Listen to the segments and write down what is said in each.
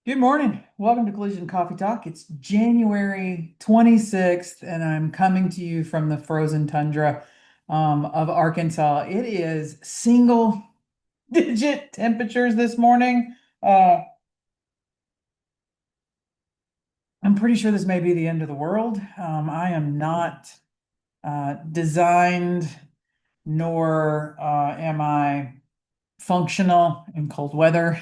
Good morning. Welcome to Collision Coffee Talk. It's January 26th, and I'm coming to you from the frozen tundra of Arkansas. It is single digit temperatures this morning. Uh, I'm pretty sure this may be the end of the world. I am not designed, nor am I functional in cold weather,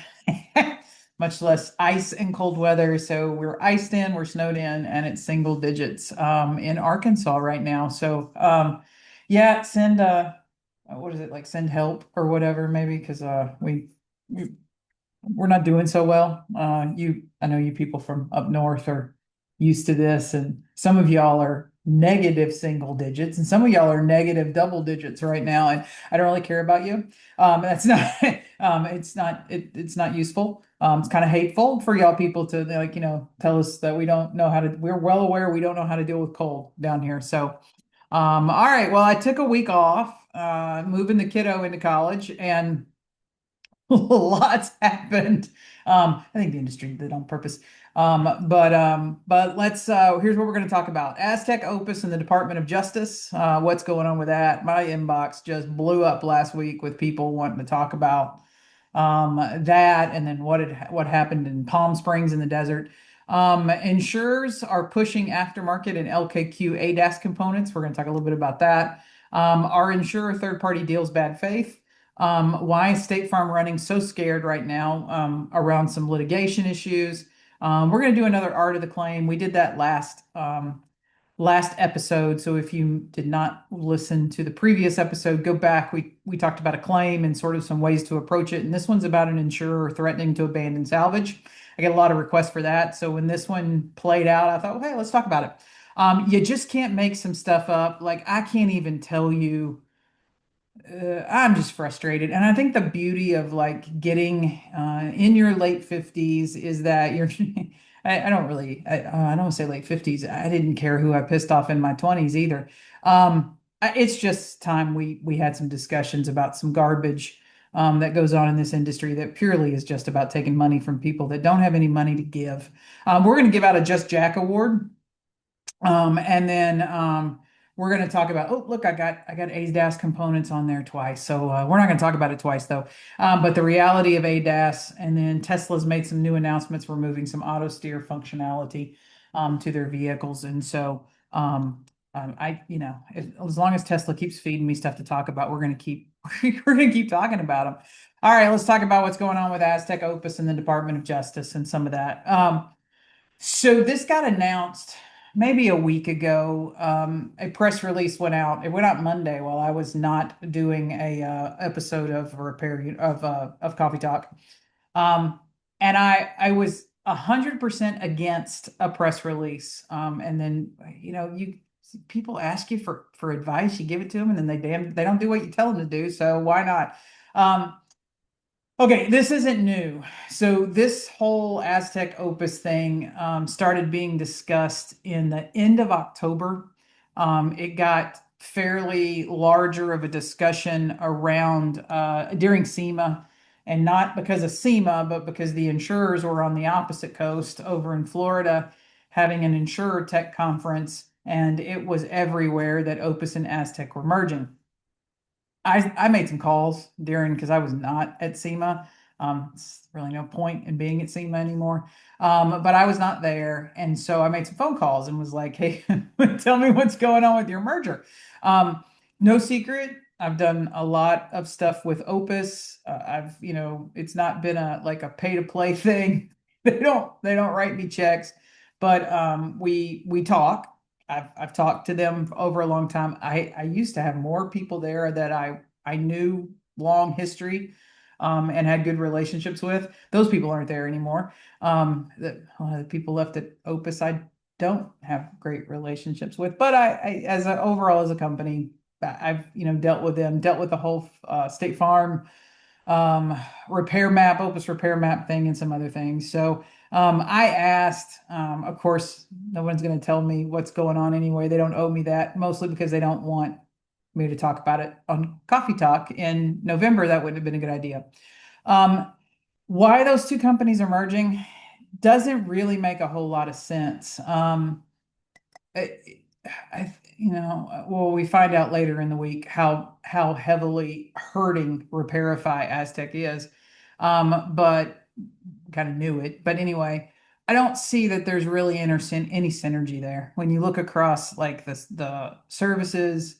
much less ice in cold weather. So we're iced in, we're snowed in, and it's single digits in Arkansas right now. So yeah, send what is it like? Send help or whatever, maybe because we we're not doing so well. I know you people from up north are used to this, and some of y'all are negative single digits, and some of y'all are negative double digits right now. And I don't really care about you. That's not, it's not useful. It's kind of hateful for y'all people to like, tell us that we don't know how to, we're well aware we don't know how to deal with cold down here. So, all right. Well, I took a week off, moving the kiddo into college and lots happened. I think the industry did on purpose. But let's here's what we're going to talk about. asTech Opus and the Department of Justice. What's going on with that? My inbox just blew up last week with people wanting to talk about that and then what happened in Palm Springs in the desert. Insurers are pushing aftermarket and LKQ ADAS components. We're going to talk a little bit about that. Are insurer third-party deals bad faith? Why is State Farm running so scared right now around some litigation issues? We're going to do another art of the claim. We did that last episode. So if you did not listen to the previous episode, go back. We talked about a claim and sort of some ways to approach it. And this one's about an insurer threatening to abandon salvage. I get a lot of requests for that. So when this one played out, I thought, well, hey, let's talk about it. You just can't make some stuff up. Like I can't even tell you I'm just frustrated. And I think the beauty of like getting in your late 50s is that you're, I don't really, I don't say late 50s. I didn't care who I pissed off in my 20s either. It's just time we had some discussions about some garbage that goes on in this industry that purely is just about taking money from people that don't have any money to give. We're going to give out a Just Jack Award. And then we're going to talk about, oh, look, I got ADAS components on there twice. So we're not going to talk about it twice though. But the reality of ADAS, and then Tesla's made some new announcements removing some Autosteer functionality to their vehicles. And so as long as Tesla keeps feeding me stuff to talk about, we're going to keep we're going to keep talking about them. All right, let's talk about what's going on with asTech Opus and the Department of Justice and some of that. So this got announced maybe a week ago. A press release went out. It went out Monday while I was not doing a episode of of Coffee Talk. And I was 100% against a press release. And then you people ask you for advice, you give it to them, and then they don't do what you tell them to do. So why not? Um, Okay, this isn't new. So this whole asTech Opus thing started being discussed in the end of October. It got fairly larger of a discussion around during SEMA, and not because of SEMA, but because the insurers were on the opposite coast over in Florida having an insurer tech conference, and it was everywhere that Opus and asTech were merging. I made some calls during because I was not at SEMA. It's really no point in being at SEMA anymore. But I was not there, and so I made some phone calls and was like, "Hey, tell me what's going on with your merger." No secret, I've done a lot of stuff with Opus. It's not been a like a pay to play thing. They don't write me checks, but we talk. I've talked to them over a long time. I used to have more people there that I knew long history and had good relationships with. Those people aren't there anymore. The people left at Opus I don't have great relationships with, but I as a overall as a company, I've dealt with them, dealt with the whole State Farm repair map, Opus repair map thing, and some other things. So I asked, of course, no one's going to tell me what's going on anyway. They don't owe me that, mostly because they don't want me to talk about it on Coffee Talk in November. That wouldn't have been a good idea. Um, why those two companies are merging? doesn't really make a whole lot of sense. Well, we find out later in the week how heavily hurting Repairify asTech is. But kind of knew it. But anyway, I don't see that there's really any synergy there. When you look across like the services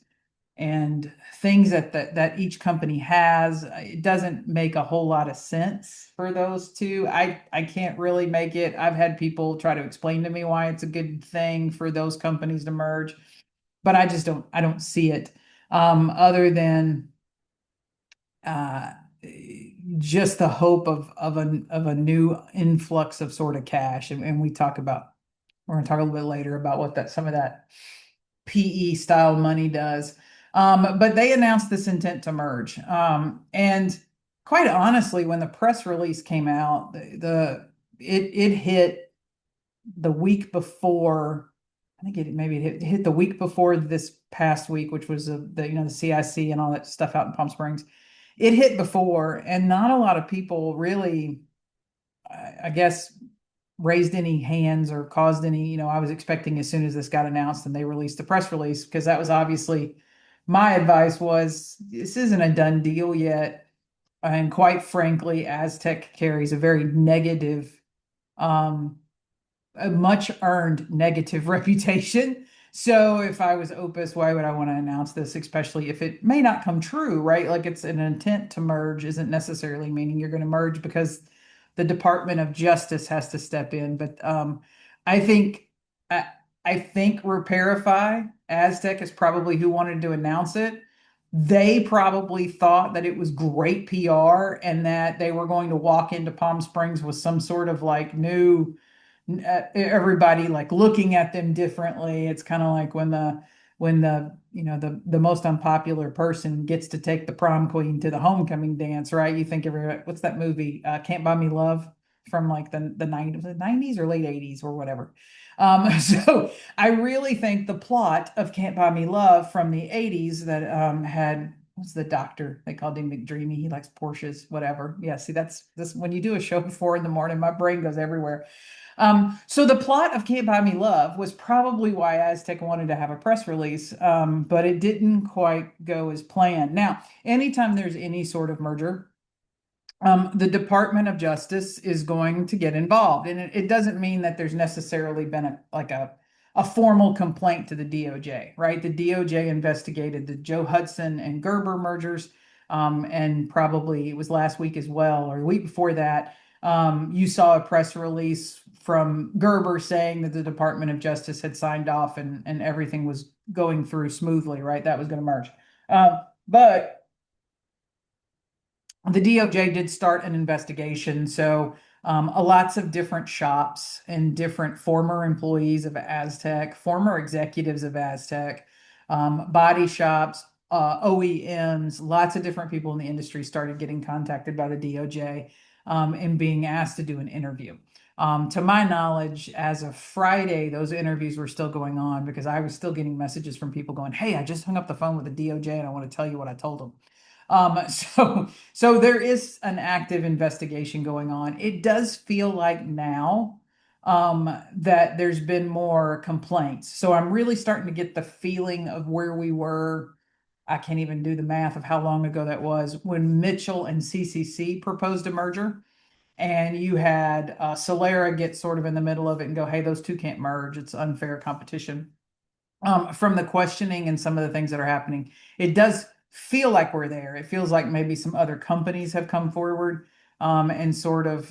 and things that each company has, it doesn't make a whole lot of sense for those two. I can't really make it. I've had people try to explain to me why it's a good thing for those companies to merge, but I don't see it. Other than uh, just the hope of a new influx of sort of cash, and we're going to talk a little bit later about what that some of that PE style money does. But they announced this intent to merge. And quite honestly, when the press release came out, it hit the week before. I think it hit the week before this past week, which was the CIC and all that stuff out in Palm Springs. It hit before, and not a lot of people really, I guess, raised any hands or caused any. I was expecting as soon as this got announced and they released the press release, because that was obviously my advice was this isn't a done deal yet. And quite frankly, asTech carries a very negative, a much earned negative reputation. So if I was Opus, why would I want to announce this, especially if it may not come true, right? Like, it's an intent to merge isn't necessarily meaning you're going to merge because the Department of Justice has to step in. But I think I, I think Repairify asTech is probably who wanted to announce it. They probably thought that it was great PR and that they were going to walk into Palm Springs with some sort of like new, everybody like looking at them differently. It's kind of like when the most unpopular person gets to take the prom queen to the homecoming dance, right? You think everybody, what's that movie? Can't Buy Me Love, from like the 90s or late 80s or whatever. So I really think the plot of Can't Buy Me Love from the 80s that had, what's the doctor? They called him McDreamy. He likes Porsches, whatever. Yeah, see, that's this when you do a show before in the morning, my brain goes everywhere. So the plot of Can't Buy Me Love was probably why asTech wanted to have a press release, but it didn't quite go as planned. Now, anytime there's any sort of merger, the Department of Justice is going to get involved, and it doesn't mean that there's necessarily been a formal complaint to the DOJ, right? The DOJ investigated the Joe Hudson and Gerber mergers, and probably it was last week as well, or the week before that. You saw a press release from Gerber saying that the Department of Justice had signed off and everything was going through smoothly, right? That was going to merge. But the DOJ did start an investigation. So lots of different shops and different former employees of asTech, former executives of asTech, body shops, OEMs, lots of different people in the industry started getting contacted by the DOJ and being asked to do an interview. To my knowledge, as of Friday, those interviews were still going on, because I was still getting messages from people going, "Hey, I just hung up the phone with the DOJ and I want to tell you what I told them." So there is an active investigation going on. It does feel like now that there's been more complaints. So I'm really starting to get the feeling of where we were. I can't even do the math of how long ago that was when Mitchell and CCC proposed a merger. And you had Solera get sort of in the middle of it and go, "Hey, those two can't merge. It's unfair competition." From the questioning and some of the things that are happening, it does feel like we're there. It feels like maybe some other companies have come forward and sort of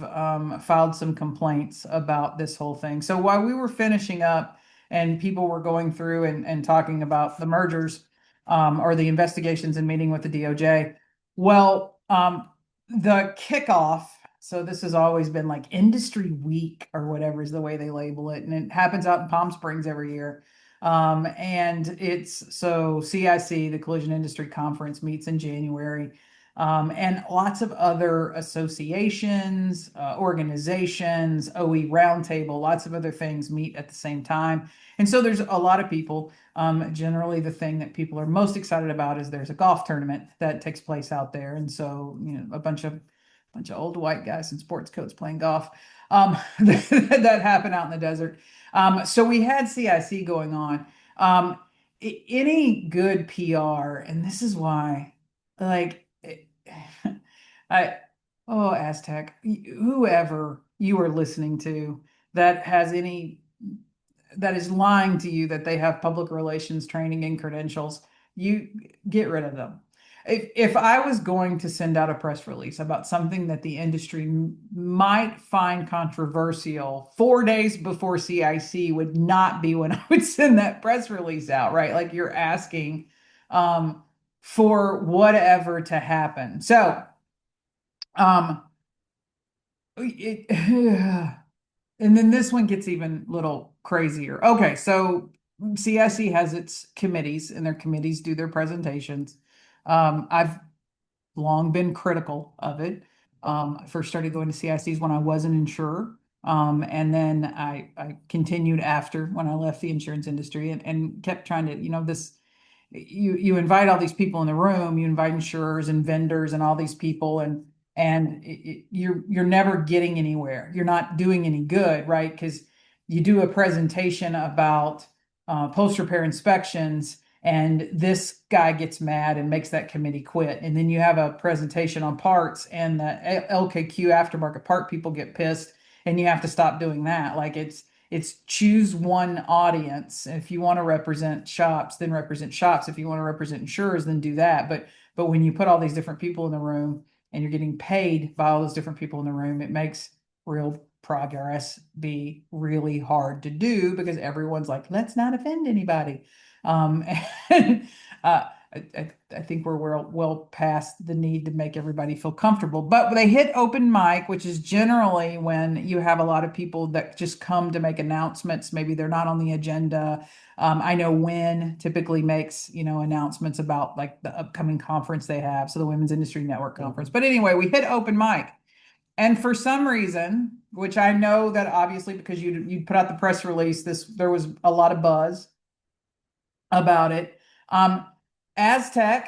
filed some complaints about this whole thing. So while we were finishing up and people were going through and talking about the mergers or the investigations and meeting with the DOJ, well, the kickoff. So this has always been like Industry Week or whatever is the way they label it. And it happens out in Palm Springs every year. And it's so CIC, the Collision Industry Conference, meets in January. And lots of other associations, organizations, OE Roundtable, lots of other things meet at the same time. And so there's a lot of people. Generally, the thing that people are most excited about is there's a golf tournament that takes place out there. And so, a bunch of bunch of old white guys in sports coats playing golf. That happened out in the desert. So we had CIC going on. Any good PR, and this is why, like, I, oh, asTech, whoever you are listening to that has any, that is lying to you that they have public relations training and credentials, you get rid of them. If I was going to send out a press release about something that the industry might find controversial, 4 days before CIC would not be when I would send that press release out, right? Like you're asking for whatever to happen. So, it, and then this one gets even a little crazier. Okay, so CIC has its committees, and their committees do their presentations. I've long been critical of it. I first started going to CICs when I was an insurer. And then I continued after when I left the insurance industry and kept trying to, this, you invite all these people in the room, you invite insurers and vendors and all these people, and you're never getting anywhere. You're not doing any good, right? Because you do a presentation about post repair inspections, and this guy gets mad and makes that committee quit. And then you have a presentation on parts, and the LKQ aftermarket part people get pissed, and you have to stop doing that. Like it's choose one audience. If you want to represent shops, then represent shops. If you want to represent insurers, then do that. But when you put all these different people in the room and you're getting paid by all those different people in the room, it makes real progress be really hard to do because everyone's like, let's not offend anybody. And I think we're well past the need to make everybody feel comfortable. But they hit open mic, which is generally when you have a lot of people that just come to make announcements. Maybe they're not on the agenda. I know Win typically makes, announcements about like the upcoming conference they have. So the Women's Industry Network conference. But anyway, we hit open mic. And for some reason, which I know that obviously because you put out the press release, there was a lot of buzz about it. asTech,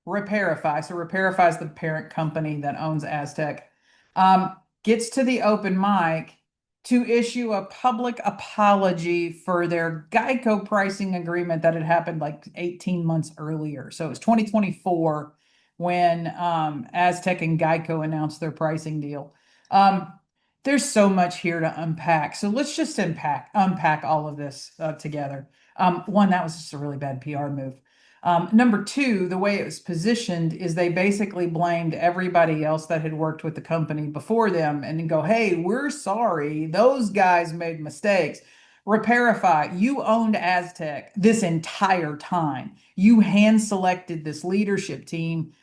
Repairify, so Repairify is the parent company that owns asTech, gets to the open mic to issue a public apology for their GEICO pricing agreement that had happened like 18 months earlier. So it was 2024 when asTech and GEICO announced their pricing deal. There's so much here to unpack. So let's just unpack all of this together. One, that was just a really bad PR move. Number two, the way it was positioned is they basically blamed everybody else that had worked with the company before them and then go, hey, we're sorry. Those guys made mistakes. Repairify, you owned asTech this entire time. You hand selected this leadership team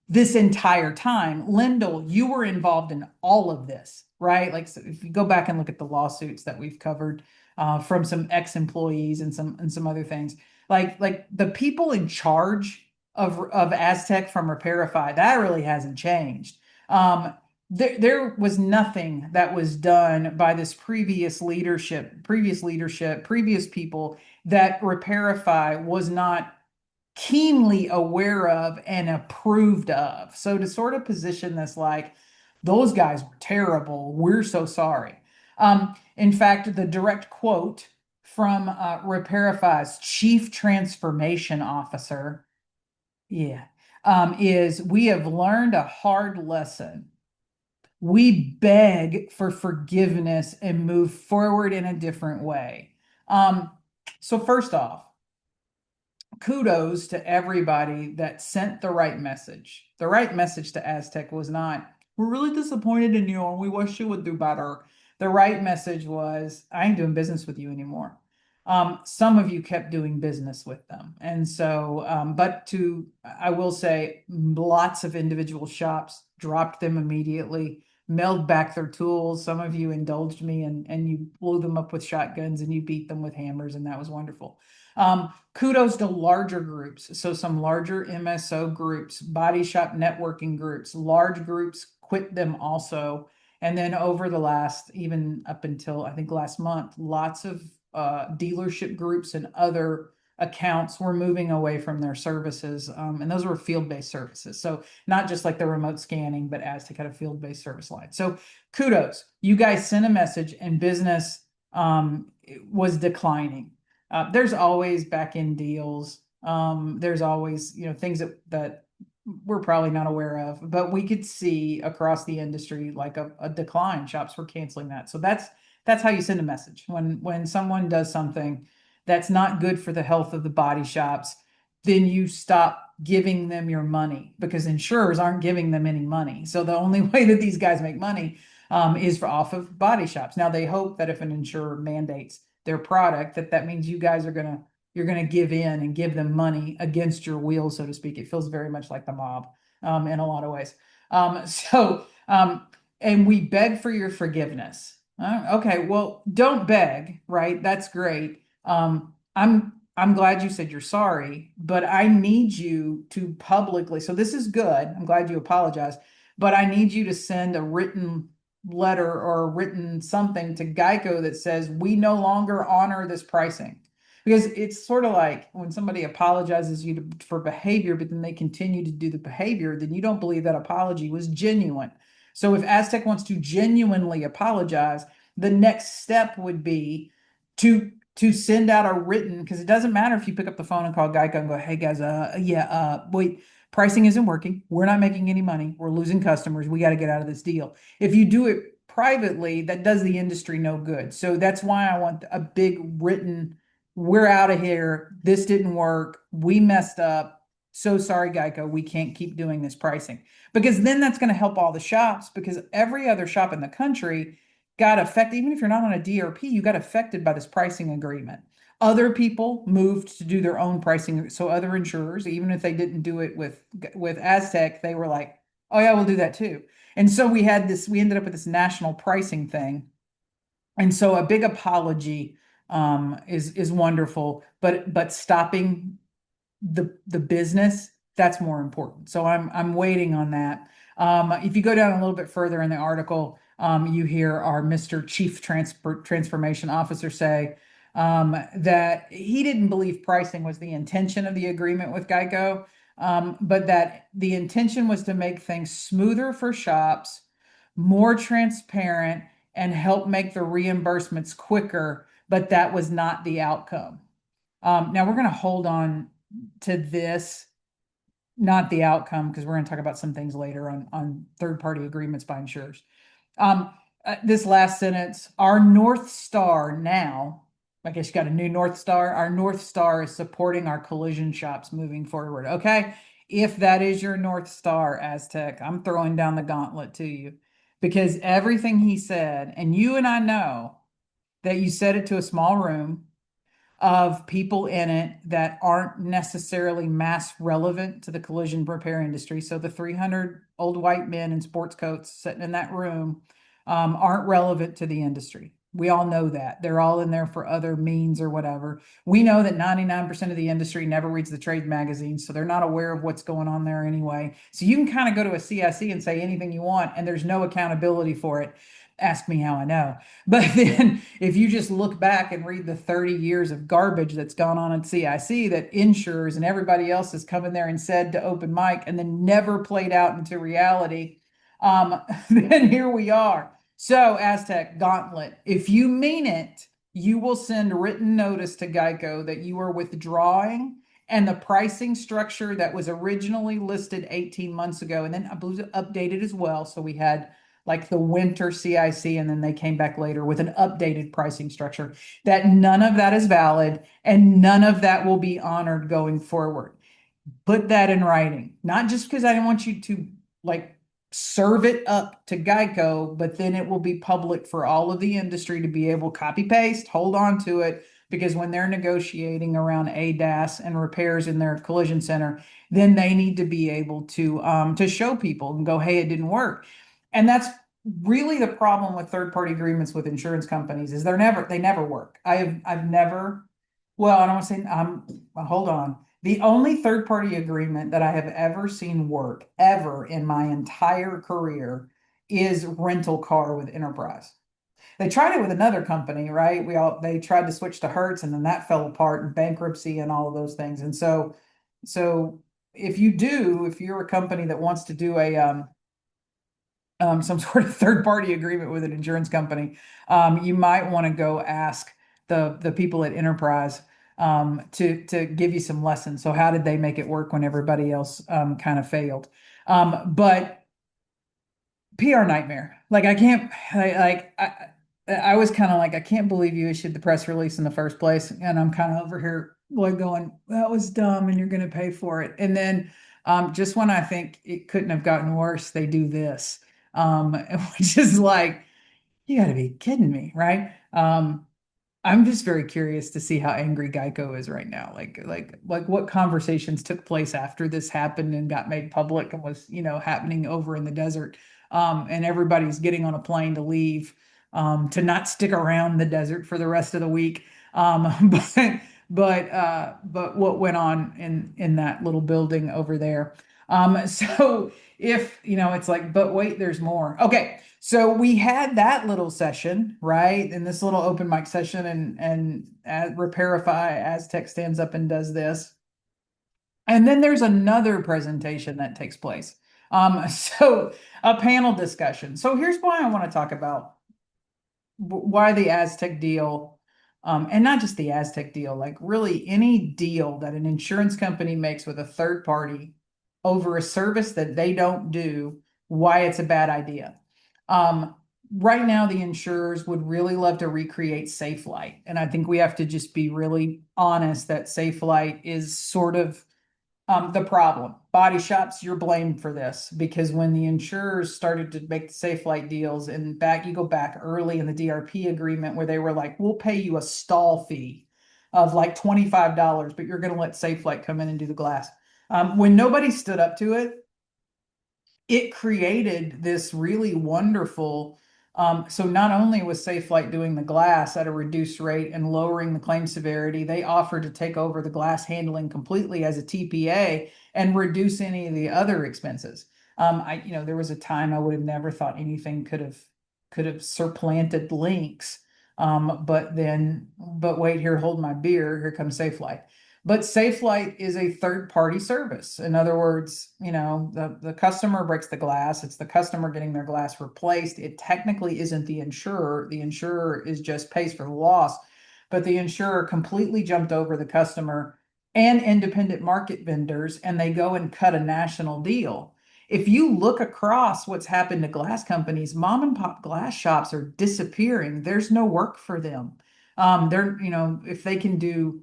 this entire time. Lindell, you were involved in all of this, right? Like, so if you go back and look at the lawsuits that we've covered from some ex-employees and some other things, like the people in charge of asTech from Repairify, that really hasn't changed. There was nothing that was done by this previous leadership, previous people that Repairify was not keenly aware of and approved of. So to sort of position this like those guys were terrible, we're so sorry. In fact, the direct quote from Repairify's chief transformation officer, is we have learned a hard lesson. We beg for forgiveness and move forward in a different way. So first off, kudos to everybody that sent the right message. The right message to asTech was not, we're really disappointed in you and we wish you would do better. The right message was, I ain't doing business with you anymore. Some of you kept doing business with them. And so, I will say, lots of individual shops dropped them immediately, mailed back their tools. Some of you indulged me and you blew them up with shotguns and you beat them with hammers, and that was wonderful. Kudos to larger groups. So some larger MSO groups, body shop networking groups, large groups quit them also. And then over the last, even up until I think last month, lots of dealership groups and other accounts were moving away from their services. And those were field-based services. So not just like the remote scanning, but asTech had a field-based service line. So kudos, you guys sent a message and business was declining. There's always back-end deals. There's always, things that we're probably not aware of, but we could see across the industry like a decline. Shops were canceling that. So that's how you send a message. When someone does something that's not good for the health of the body shops, then you stop giving them your money because insurers aren't giving them any money. So the only way that these guys make money is off of body shops. Now they hope that if an insurer mandates their product, that means you guys are you're gonna give in and give them money against your will, so to speak. It feels very much like the mob in a lot of ways. And we beg for your forgiveness. Okay, well, don't beg, right? That's great. I'm glad you said you're sorry, but I need you to publicly. So this is good. I'm glad you apologized, but I need you to send a written letter or a written something to GEICO that says we no longer honor this pricing. Because it's sort of like when somebody apologizes for behavior, but then they continue to do the behavior, then you don't believe that apology was genuine. So if asTech wants to genuinely apologize, the next step would be to send out a written, because it doesn't matter if you pick up the phone and call GEICO and go, hey guys, wait, pricing isn't working. We're not making any money. We're losing customers. We got to get out of this deal. If you do it privately, that does the industry no good. So that's why I want a big written, we're out of here. This didn't work. We messed up. So sorry, GEICO. We can't keep doing this pricing. Because then that's going to help all the shops, because every other shop in the country got affected. Even if you're not on a DRP, you got affected by this pricing agreement. Other people moved to do their own pricing. So other insurers, even if they didn't do it with asTech, they were like, oh yeah, we'll do that too. And so we ended up with this national pricing thing. And so a big apology is wonderful, but stopping the business, that's more important. So I'm waiting on that. If you go down a little bit further in the article, you hear our Mr. Chief Transformation Officer say that he didn't believe pricing was the intention of the agreement with GEICO, but that the intention was to make things smoother for shops, more transparent, and help make the reimbursements quicker, but that was not the outcome. Now we're going to hold on to this, not the outcome, because we're going to talk about some things later on third-party agreements by insurers. This last sentence, our North Star now, I guess you got a new North Star. Our North Star is supporting our collision shops moving forward. Okay. If that is your North Star, asTech, I'm throwing down the gauntlet to you, because everything he said, and you and I know that you said it to a small room of people in it that aren't necessarily mass relevant to the collision repair industry. So the 300 old white men in sports coats sitting in that room aren't relevant to the industry. We all know that. They're all in there for other means or whatever. We know that 99% of the industry never reads the trade magazines, so they're not aware of what's going on there anyway. So you can kind of go to a CIC and say anything you want, and there's no accountability for it. Ask me how I know. But then if you just look back and read the 30 years of garbage that's gone on at CIC that insurers and everybody else has come in there and said to Open Mic and then never played out into reality, then here we are. So asTech gauntlet, if you mean it, you will send written notice to GEICO that you are withdrawing, and the pricing structure that was originally listed 18 months ago, and then I believe updated as well. So we had like the winter CIC, and then they came back later with an updated pricing structure, that none of that is valid and none of that will be honored going forward. Put that in writing, not just because I didn't want you to like serve it up to GEICO, but then it will be public for all of the industry to be able to copy paste, hold on to it, because when they're negotiating around ADAS and repairs in their collision center, then they need to be able to show people and go, hey, it didn't work. And that's really the problem with third-party agreements with insurance companies, is they never work. I've never, well, I don't want to say, hold on. The only third-party agreement that I have ever seen work ever in my entire career is rental car with Enterprise. They tried it with another company, right? They tried to switch to Hertz, and then that fell apart and bankruptcy and all of those things. And so if you're a company that wants to do some sort of third party agreement with an insurance company, you might want to go ask the people at Enterprise to give you some lessons. So how did they make it work when everybody else kind of failed? But PR nightmare. Like I can't I was kind of like, I can't believe you issued the press release in the first place. And I'm kind of over here like going, that was dumb and you're gonna pay for it. And then just when I think it couldn't have gotten worse, they do this. Which is like, you gotta be kidding me, right? I'm just very curious to see how angry GEICO is right now. Like what conversations took place after this happened and got made public and was, happening over in the desert. And everybody's getting on a plane to leave, to not stick around the desert for the rest of the week. But what went on in that little building over there. So if, it's like, but wait, there's more. Okay. So we had that little session, right? In this little open mic session, and Repairify asTech stands up and does this. And then there's another presentation that takes place. So a panel discussion. So here's why I want to talk about why the asTech deal, and not just the asTech deal, like really any deal that an insurance company makes with a third party over a service that they don't do, why it's a bad idea. Right now, the insurers would really love to recreate SafeLight. And I think we have to just be really honest that SafeLight is sort of the problem. Body shops, you're blamed for this because when the insurers started to make the SafeLight deals, and you go back early in the DRP agreement where they were like, we'll pay you a stall fee of like $25, but you're going to let SafeLight come in and do the glass. When nobody stood up to it, it created this really wonderful. So not only was SafeLight doing the glass at a reduced rate and lowering the claim severity, they offered to take over the glass handling completely as a TPA and reduce any of the other expenses. There was a time I would have never thought anything could have supplanted Links. But wait here, hold my beer. Here comes SafeLight. But SafeLight is a third-party service. In other words, the customer breaks the glass. It's the customer getting their glass replaced. It technically isn't the insurer. The insurer is just pays for the loss. But the insurer completely jumped over the customer and independent market vendors, and they go and cut a national deal. If you look across what's happened to glass companies, mom and pop glass shops are disappearing. There's no work for them. If they can do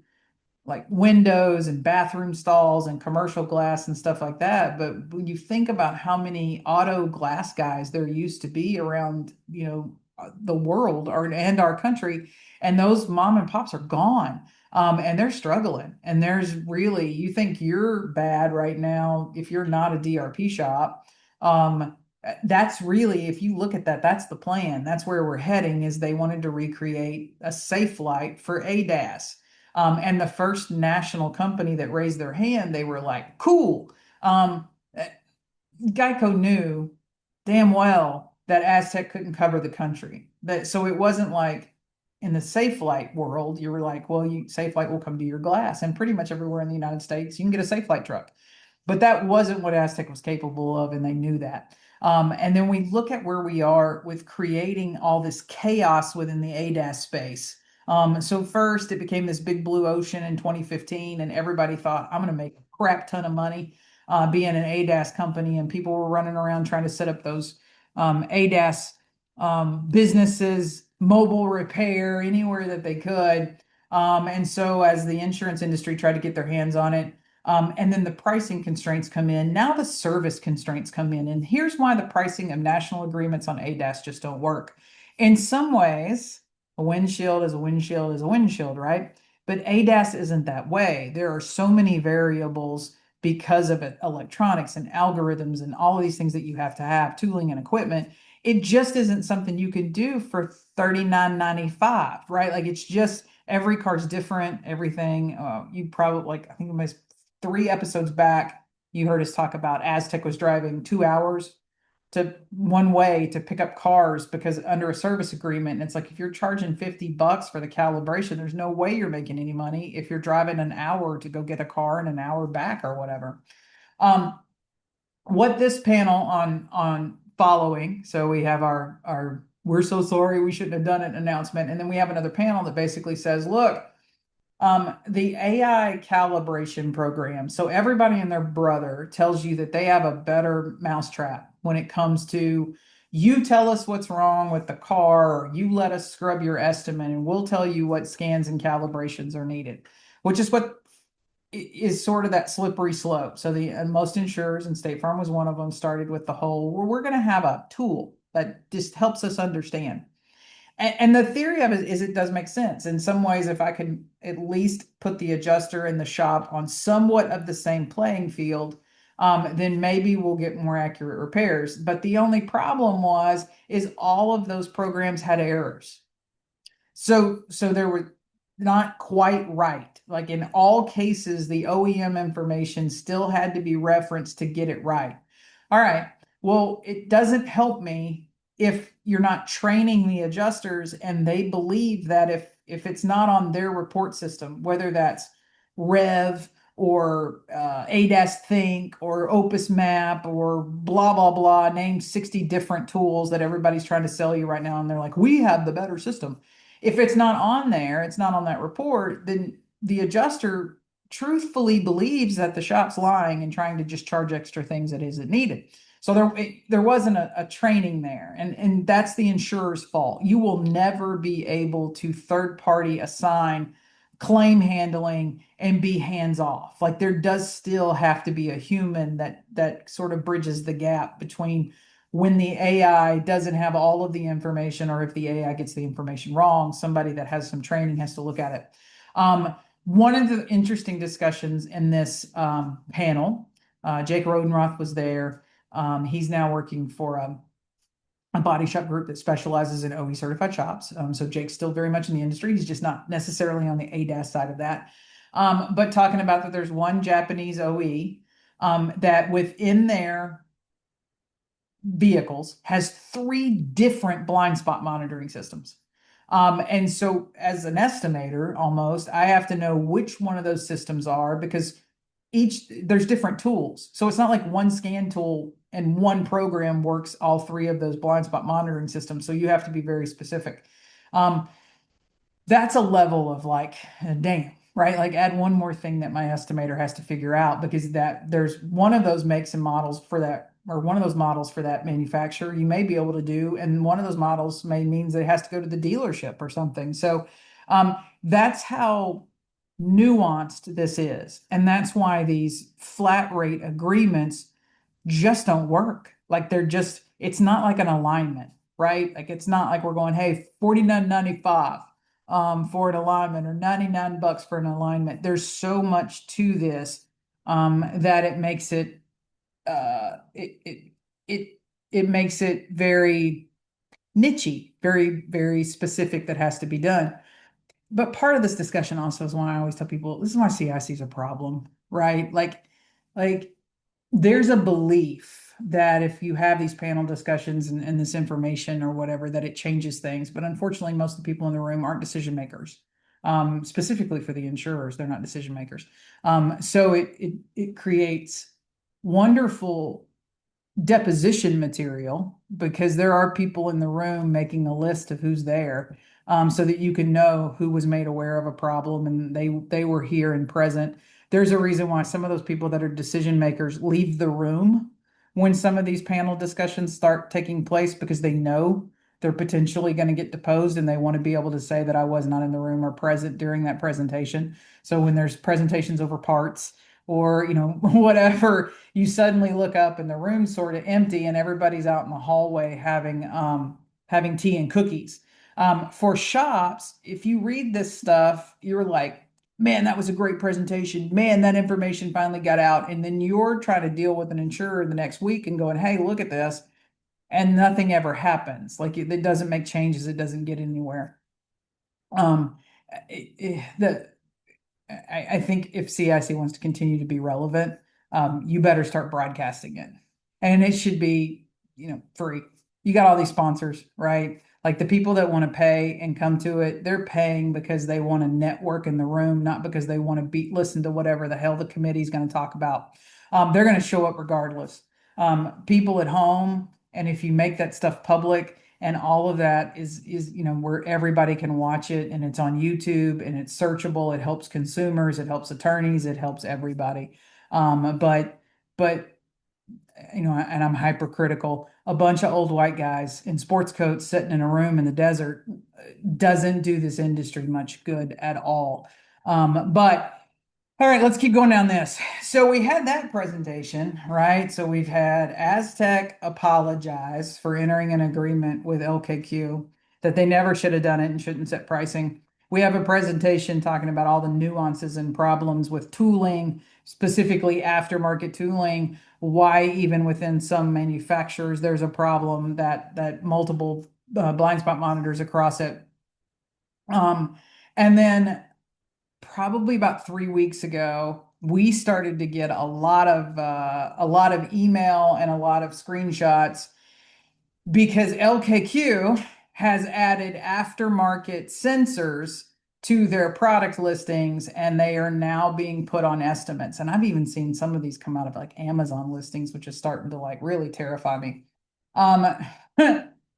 like windows and bathroom stalls and commercial glass and stuff like that. But when you think about how many auto glass guys there used to be around, the world and our country, and those mom and pops are gone. And they're struggling. And you think you're bad right now if you're not a DRP shop. That's really, if you look at that, that's the plan. That's where we're heading, is they wanted to recreate a SafeLight for ADAS. And the first national company that raised their hand, they were like, cool. GEICO knew damn well that asTech couldn't cover the country. So it wasn't like in the SafeLight world, you were like, well, SafeLight will come to your glass. And pretty much everywhere in the United States, you can get a SafeLight truck. But that wasn't what asTech was capable of, and they knew that. And then we look at where we are with creating all this chaos within the ADAS space. So first, it became this big blue ocean in 2015, and everybody thought, I'm going to make a crap ton of money being an ADAS company, and people were running around trying to set up those ADAS businesses, mobile repair, anywhere that they could. And so as the insurance industry tried to get their hands on it, and then the pricing constraints come in. Now the service constraints come in. And here's why the pricing of national agreements on ADAS just don't work. In some ways, a windshield is a windshield is a windshield, right? But ADAS isn't that way. There are so many variables because of it, electronics and algorithms and all of these things that you have to have, tooling and equipment. It just isn't something you can do for $39.95, right? Like it's just every car's different, everything. You probably, like, I think it was 3 episodes back, you heard us talk about asTech was driving 2 hours to one way to pick up cars because under a service agreement, and it's like if you're charging $50 for the calibration, there's no way you're making any money if you're driving an hour to go get a car and an hour back or whatever. Um, what this panel on following, so we have our we're so sorry we shouldn't have done it announcement, and then we have another panel that basically says, look, the AI calibration program. So everybody and their brother tells you that they have a better mousetrap when it comes to you tell us what's wrong with the car, or you let us scrub your estimate, and we'll tell you what scans and calibrations are needed, which is what is sort of that slippery slope. So the most insurers, and State Farm was one of them, started with the whole, well, we're going to have a tool that just helps us understand. And the theory of it is it does make sense. In some ways, if I can at least put the adjuster and the shop on somewhat of the same playing field, then maybe we'll get more accurate repairs. But the only problem is all of those programs had errors. So they were not quite right. Like in all cases, the OEM information still had to be referenced to get it right. All right. Well, it doesn't help me if you're not training the adjusters and they believe that if it's not on their report system, whether that's Rev or ADAS Think or Opus Map or blah blah blah, name 60 different tools that everybody's trying to sell you right now, and they're like, we have the better system. If it's not on there, it's not on that report, then the adjuster truthfully believes that the shop's lying and trying to just charge extra things that isn't needed. So there wasn't a training there, and that's the insurer's fault. You will never be able to third party assign claim handling and be hands off. Like there does still have to be a human that sort of bridges the gap between when the AI doesn't have all of the information, or if the AI gets the information wrong, somebody that has some training has to look at it. One of the interesting discussions in this panel, Jake Rodenroth was there. He's now working for a body shop group that specializes in OE certified shops. So Jake's still very much in the industry. He's just not necessarily on the ADAS side of that. But talking about that there's one Japanese OE that within their vehicles has 3 different blind spot monitoring systems. And so as an estimator, almost, I have to know which one of those systems are, because there's different tools. So it's not like one scan tool and one program works all 3 of those blind spot monitoring systems. So you have to be very specific. That's a level of like, damn, right? Like add one more thing that my estimator has to figure out, because that there's one of those makes and models for that, or one of those models for that manufacturer you may be able to do, and one of those models means that it has to go to the dealership or something. So that's how nuanced this is, and that's why these flat rate agreements just don't work. Like it's not like an alignment, right? Like it's not like we're going, hey, $49.95 for an alignment, or $99 for an alignment. There's so much to this that it makes it it makes it very nichey, very, very specific, that has to be done. But part of this discussion also is why I always tell people this is why CIC is a problem, right? Like there's a belief that if you have these panel discussions and this information or whatever, that it changes things. But unfortunately, most of the people in the room aren't decision makers. Specifically for the insurers, they're not decision makers. So it creates wonderful deposition material, because there are people in the room making a list of who's there, so that you can know who was made aware of a problem and they were here and present. There's a reason why some of those people that are decision makers leave the room when some of these panel discussions start taking place, because they know they're potentially going to get deposed, and they want to be able to say that I was not in the room or present during that presentation. So when there's presentations over parts, or whatever, you suddenly look up and the room's sort of empty and everybody's out in the hallway having tea and cookies. For shops, if you read this stuff, you're like, man, that was a great presentation. Man, that information finally got out. And then you're trying to deal with an insurer the next week and going, hey, look at this. And nothing ever happens. Like it doesn't make changes. It doesn't get anywhere. I think if CIC wants to continue to be relevant, you better start broadcasting it. And it should be free. You got all these sponsors, right? Like the people that want to pay and come to it, they're paying because they want to network in the room, not because they want to listen to whatever the hell the committee is going to talk about. They're going to show up regardless. People at home, and if you make that stuff public, and all of that is where everybody can watch it, and it's on YouTube, and it's searchable. It helps consumers, it helps attorneys, it helps everybody. But and I'm hypercritical. A bunch of old white guys in sports coats sitting in a room in the desert doesn't do this industry much good at all. But all right, let's keep going down this. So we had that presentation, right? So we've had asTech apologize for entering an agreement with LKQ that they never should have done it and shouldn't set pricing. We have a presentation talking about all the nuances and problems with tooling, specifically aftermarket tooling, why even within some manufacturers there's a problem that multiple blind spot monitors across it. And then probably about 3 weeks ago, we started to get a lot of email and a lot of screenshots because LKQ has added aftermarket sensors to their product listings, and they are now being put on estimates. And I've even seen some of these come out of like Amazon listings, which is starting to like really terrify me. Um,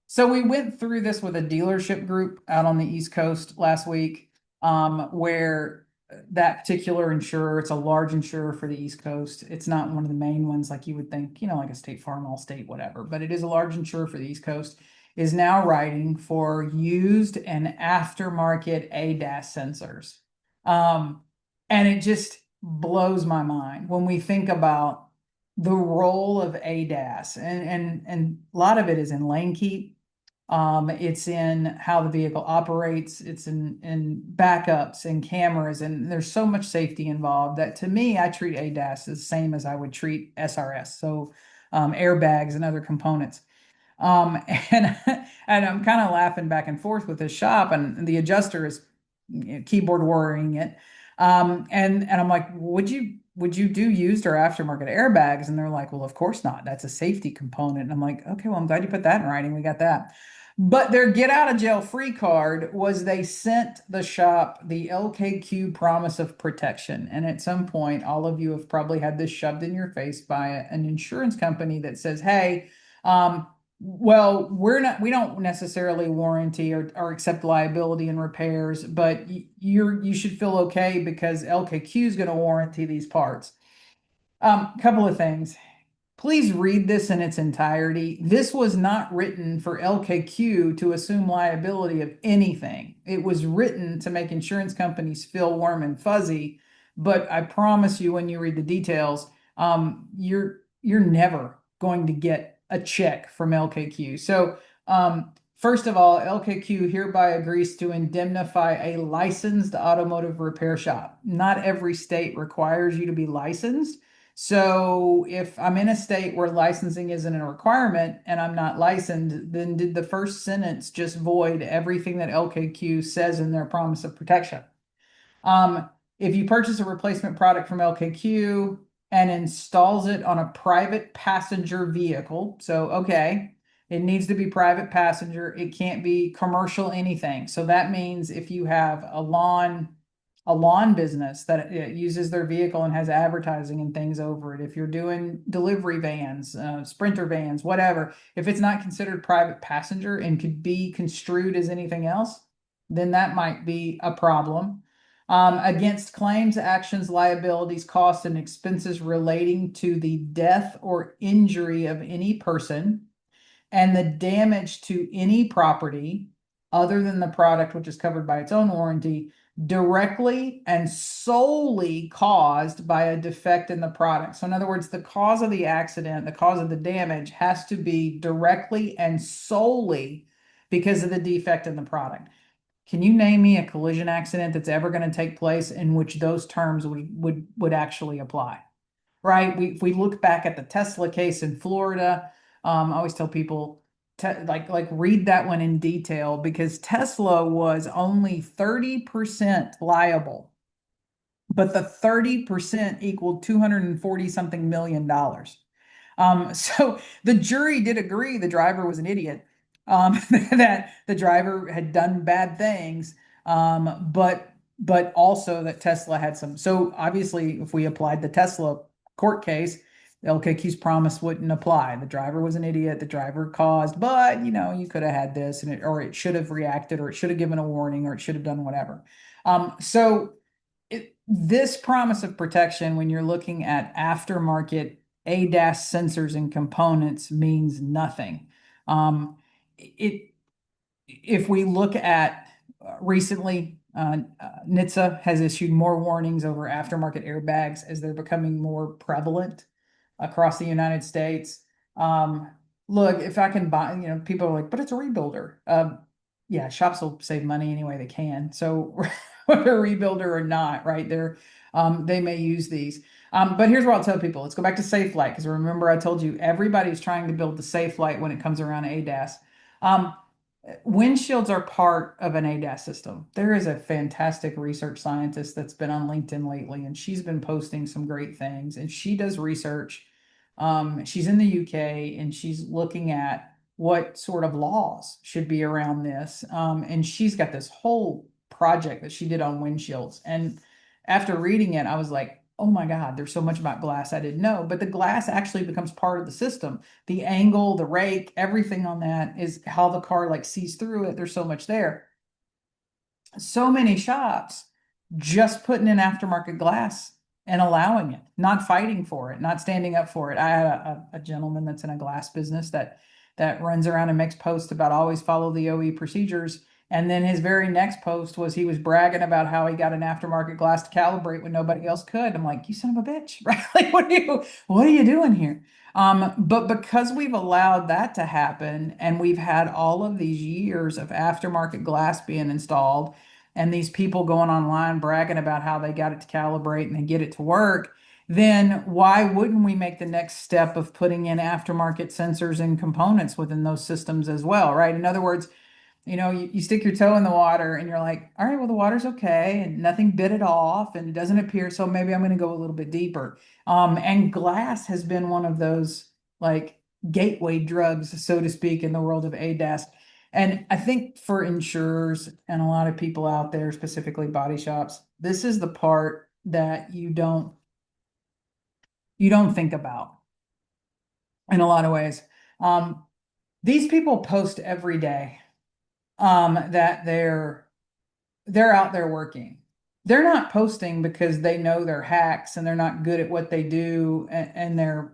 so we went through this with a dealership group out on the East Coast last week, where that particular insurer, it's a large insurer for the East Coast. It's not one of the main ones like you would think, like a State Farm, Allstate, whatever, but it is a large insurer for the East Coast, is now writing for used and aftermarket ADAS sensors. And it just blows my mind when we think about the role of ADAS, and a lot of it is in lane keep. It's in how the vehicle operates. It's in backups and cameras, and there's so much safety involved that to me, I treat ADAS the same as I would treat SRS. So airbags and other components. And and I'm kind of laughing back and forth with this shop, and the adjuster is keyboard worrying it. And I'm like, would you do used or aftermarket airbags? And they're like, well, of course not. That's a safety component. And I'm like, okay, well, I'm glad you put that in writing. We got that. But their get out of jail free card was they sent the shop the LKQ promise of protection. And at some point, all of you have probably had this shoved in your face by an insurance company that says, hey, well, we don't necessarily warranty or accept liability and repairs, but you should feel okay because LKQ is going to warranty these parts. Couple of things. Please read this in its entirety. This was not written for LKQ to assume liability of anything. It was written to make insurance companies feel warm and fuzzy. But I promise you, when you read the details, you're never going to get a check from LKQ. So, first of all, LKQ hereby agrees to indemnify a licensed automotive repair shop. Not every state requires you to be licensed. So if I'm in a state where licensing isn't a requirement and I'm not licensed, then did the first sentence just void everything that LKQ says in their promise of protection? If you purchase a replacement product from LKQ and installs it on a private passenger vehicle, so okay, it needs to be private passenger. It can't be commercial anything. So that means if you have a lawn business that uses their vehicle and has advertising and things over it, if you're doing delivery vans, sprinter vans, whatever, if it's not considered private passenger and could be construed as anything else, then that might be a problem. Against claims, actions, liabilities, costs, and expenses relating to the death or injury of any person and the damage to any property other than the product which is covered by its own warranty, directly and solely caused by a defect in the product. So in other words, the cause of the accident, the cause of the damage has to be directly and solely because of the defect in the product. Can you name me a collision accident that's ever going to take place in which those terms would actually apply? Right? If we look back at the Tesla case in Florida, I always tell people like read that one in detail because Tesla was only 30% liable, but the 30% equaled 240 something $1 million. So the jury did agree the driver was an idiot, that the driver had done bad things, but also that Tesla had some. So obviously, if we applied the Tesla court case, the LKQ's promise wouldn't apply. The driver was an idiot. The driver caused, but you could have had this, or it should have reacted, or it should have given a warning, or it should have done whatever. So this promise of protection, when you're looking at aftermarket ADAS sensors and components, means nothing. It If we look at recently, NHTSA has issued more warnings over aftermarket airbags as they're becoming more prevalent across the United States. Look, if I can buy, people are like, but it's a rebuilder. Yeah, shops will save money any way they can. So whether a rebuilder or not, right? They may use these. But here's what I'll tell people. Let's go back to Safe Light, because remember I told you everybody's trying to build the Safe Light when it comes around ADAS. Windshields are part of an ADAS system. There is a fantastic research scientist that's been on LinkedIn lately, and she's been posting some great things. And she does research. She's in the UK, and she's looking at what sort of laws should be around this. And she's got this whole project that she did on windshields. And after reading it, I was like, oh my God, there's so much about glass I didn't know. But the glass actually becomes part of the system. The angle, the rake, everything on that is how the car like sees through it. There's so much there. So many shops just putting in aftermarket glass and allowing it, not fighting for it, not standing up for it. I had a gentleman that's in a glass business that runs around and makes posts about always follow the OE procedures. And then his very next post was he was bragging about how he got an aftermarket glass to calibrate when nobody else could. I'm like, you son of a bitch, right? Like, what are you doing here? But because we've allowed that to happen, and we've had all of these years of aftermarket glass being installed, and these people going online bragging about how they got it to calibrate and they get it to work, then why wouldn't we make the next step of putting in aftermarket sensors and components within those systems as well, right? In other words, you stick your toe in the water and you're like, all right, well, the water's okay and nothing bit it off and it doesn't appear. So maybe I'm going to go a little bit deeper. And glass has been one of those like gateway drugs, so to speak, in the world of ADAS. And I think for insurers and a lot of people out there, specifically body shops, this is the part that you don't think about in a lot of ways. Um, these people post every day, that they're out there working. They're not posting because they know they're hacks and they're not good at what they do, and they're,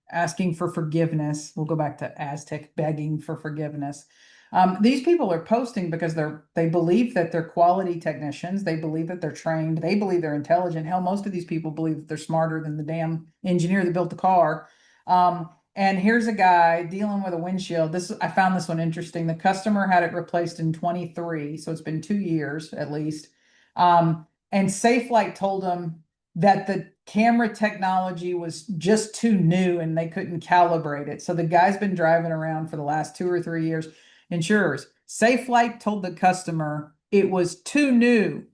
asking for forgiveness. We'll go back to asTech, begging for forgiveness. These people are posting because they believe that they're quality technicians. They believe that they're trained. They believe they're intelligent. Hell, most of these people believe that they're smarter than the damn engineer that built the car. And here's a guy dealing with a windshield. I found this one interesting. The customer had it replaced in 23, so it's been 2 years at least. And SafeLight told him that the camera technology was just too new and they couldn't calibrate it. So the guy's been driving around for the last 2 or 3 years. Insurers, SafeLight told the customer it was too new.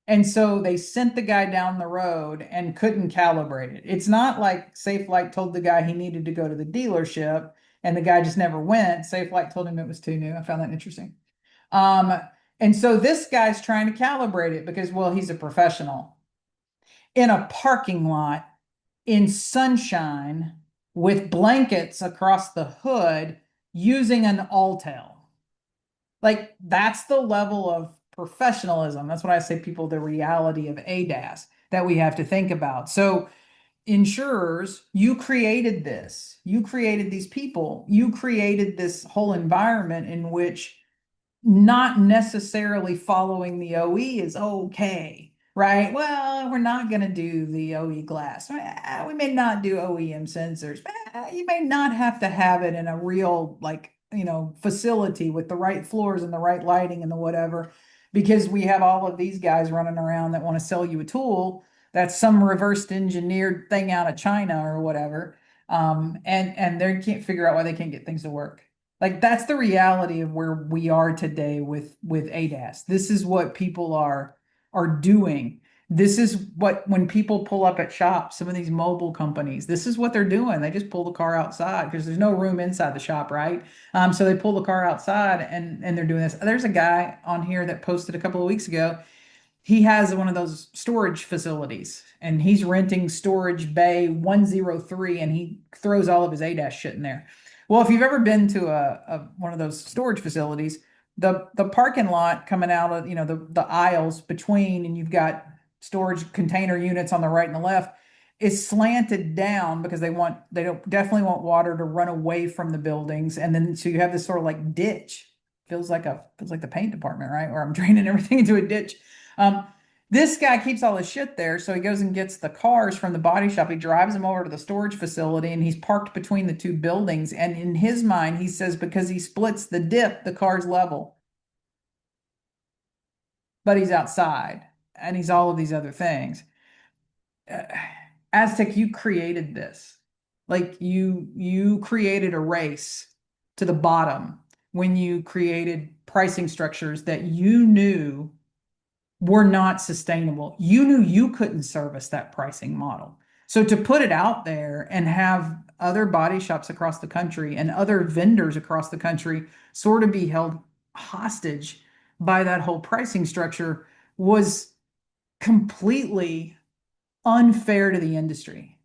And so they sent the guy down the road and couldn't calibrate it. It's not like SafeLight told the guy he needed to go to the dealership and the guy just never went. SafeLight told him it was too new. I found that interesting. Um, and so this guy's trying to calibrate it because, well, he's a professional in a parking lot in sunshine with blankets across the hood using an Altel. Like, that's the level of professionalism. That's what I say, people, the reality of ADAS that we have to think about. So insurers, you created this. You created these people. You created this whole environment in which not necessarily following the OE is okay, right? Well, we're not going to do the OE glass. We may not do OEM sensors. You may not have to have it in a real, like, facility with the right floors and the right lighting and the whatever, because we have all of these guys running around that want to sell you a tool that's some reversed engineered thing out of China or whatever. And they can't figure out why they can't get things to work. Like, that's the reality of where we are today with ADAS. This is what people are doing. This is what, when people pull up at shops, some of these mobile companies, this is what they're doing. They just pull the car outside because there's no room inside the shop, right? So they pull the car outside and they're doing this. There's a guy on here that posted a couple of weeks ago. He has one of those storage facilities and he's renting storage bay 103 and he throws all of his ADAS shit in there. Well, if you've ever been to a one of those storage facilities, the parking lot coming out of, the aisles between, and you've got storage container units on the right and the left, is slanted down because they don't definitely want water to run away from the buildings. And then so you have this sort of like ditch. Feels like the paint department, right? Where I'm draining everything into a ditch. Um, this guy keeps all his shit there, so he goes and gets the cars from the body shop. He drives them over to the storage facility, and he's parked between the two buildings. And in his mind, he says because he splits the dip, the car's level, but he's outside, and he's all of these other things. Uh, asTech, you created this. Like you created a race to the bottom when you created pricing structures that you knew were not sustainable. You knew you couldn't service that pricing model. So to put it out there and have other body shops across the country and other vendors across the country sort of be held hostage by that whole pricing structure was completely unfair to the industry.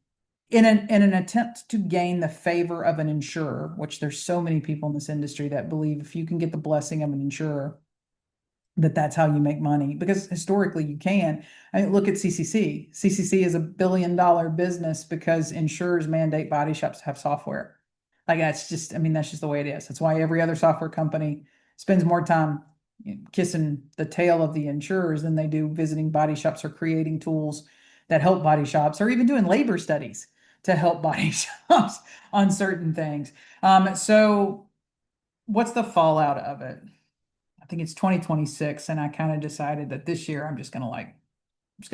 In an attempt to gain the favor of an insurer, which there's so many people in this industry that believe if you can get the blessing of an insurer, that's how you make money, because historically you can. I mean, look at CCC. CCC is $1 billion business because insurers mandate body shops have software. Like that's just, I mean, that's just the way it is. That's why every other software company spends more time kissing the tail of the insurers than they do visiting body shops or creating tools that help body shops, or even doing labor studies to help body shops on certain things. So what's the fallout of it? I think it's 2026, and I kind of decided that this year I'm just gonna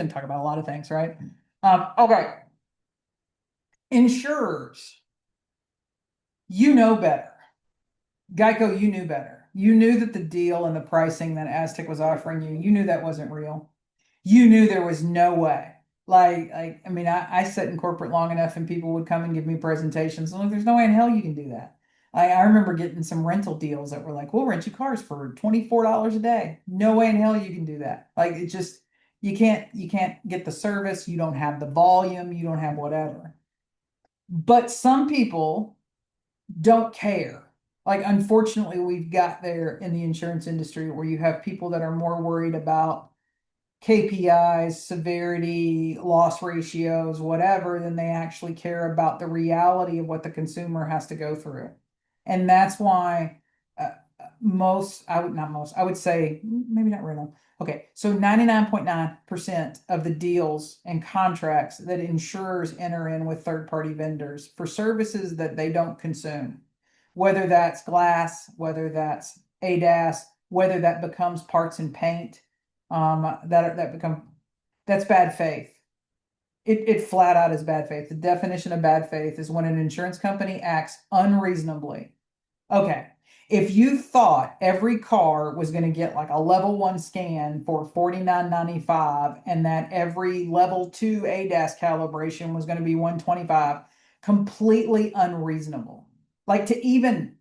talk about a lot of things, right? Okay, insurers, you know better. GEICO, you knew better. You knew that the deal and the pricing that asTech was offering you, you knew that wasn't real. You knew there was no way. I mean, I sat in corporate long enough and people would come and give me presentations. And like, there's no way in hell you can do that. I remember getting some rental deals that were like, we'll rent you cars for $24 a day. No way in hell you can do that. Like it just, you can't get the service. You don't have the volume. You don't have whatever. But some people don't care. Like, unfortunately, we've got there in the insurance industry where you have people that are more worried about KPIs, severity, loss ratios, whatever, than they actually care about the reality of what the consumer has to go through. And that's why I would say maybe not rental. Okay, so 99.9% of the deals and contracts that insurers enter in with third-party vendors for services that they don't consume, whether that's glass, whether that's ADAS, whether that becomes parts and paint, that's bad faith. It flat out is bad faith. The definition of bad faith is when an insurance company acts unreasonably. Okay, if you thought every car was going to get like a level 1 scan for $49.95 and that every level 2 ADAS calibration was going to be $125, completely unreasonable. Like to even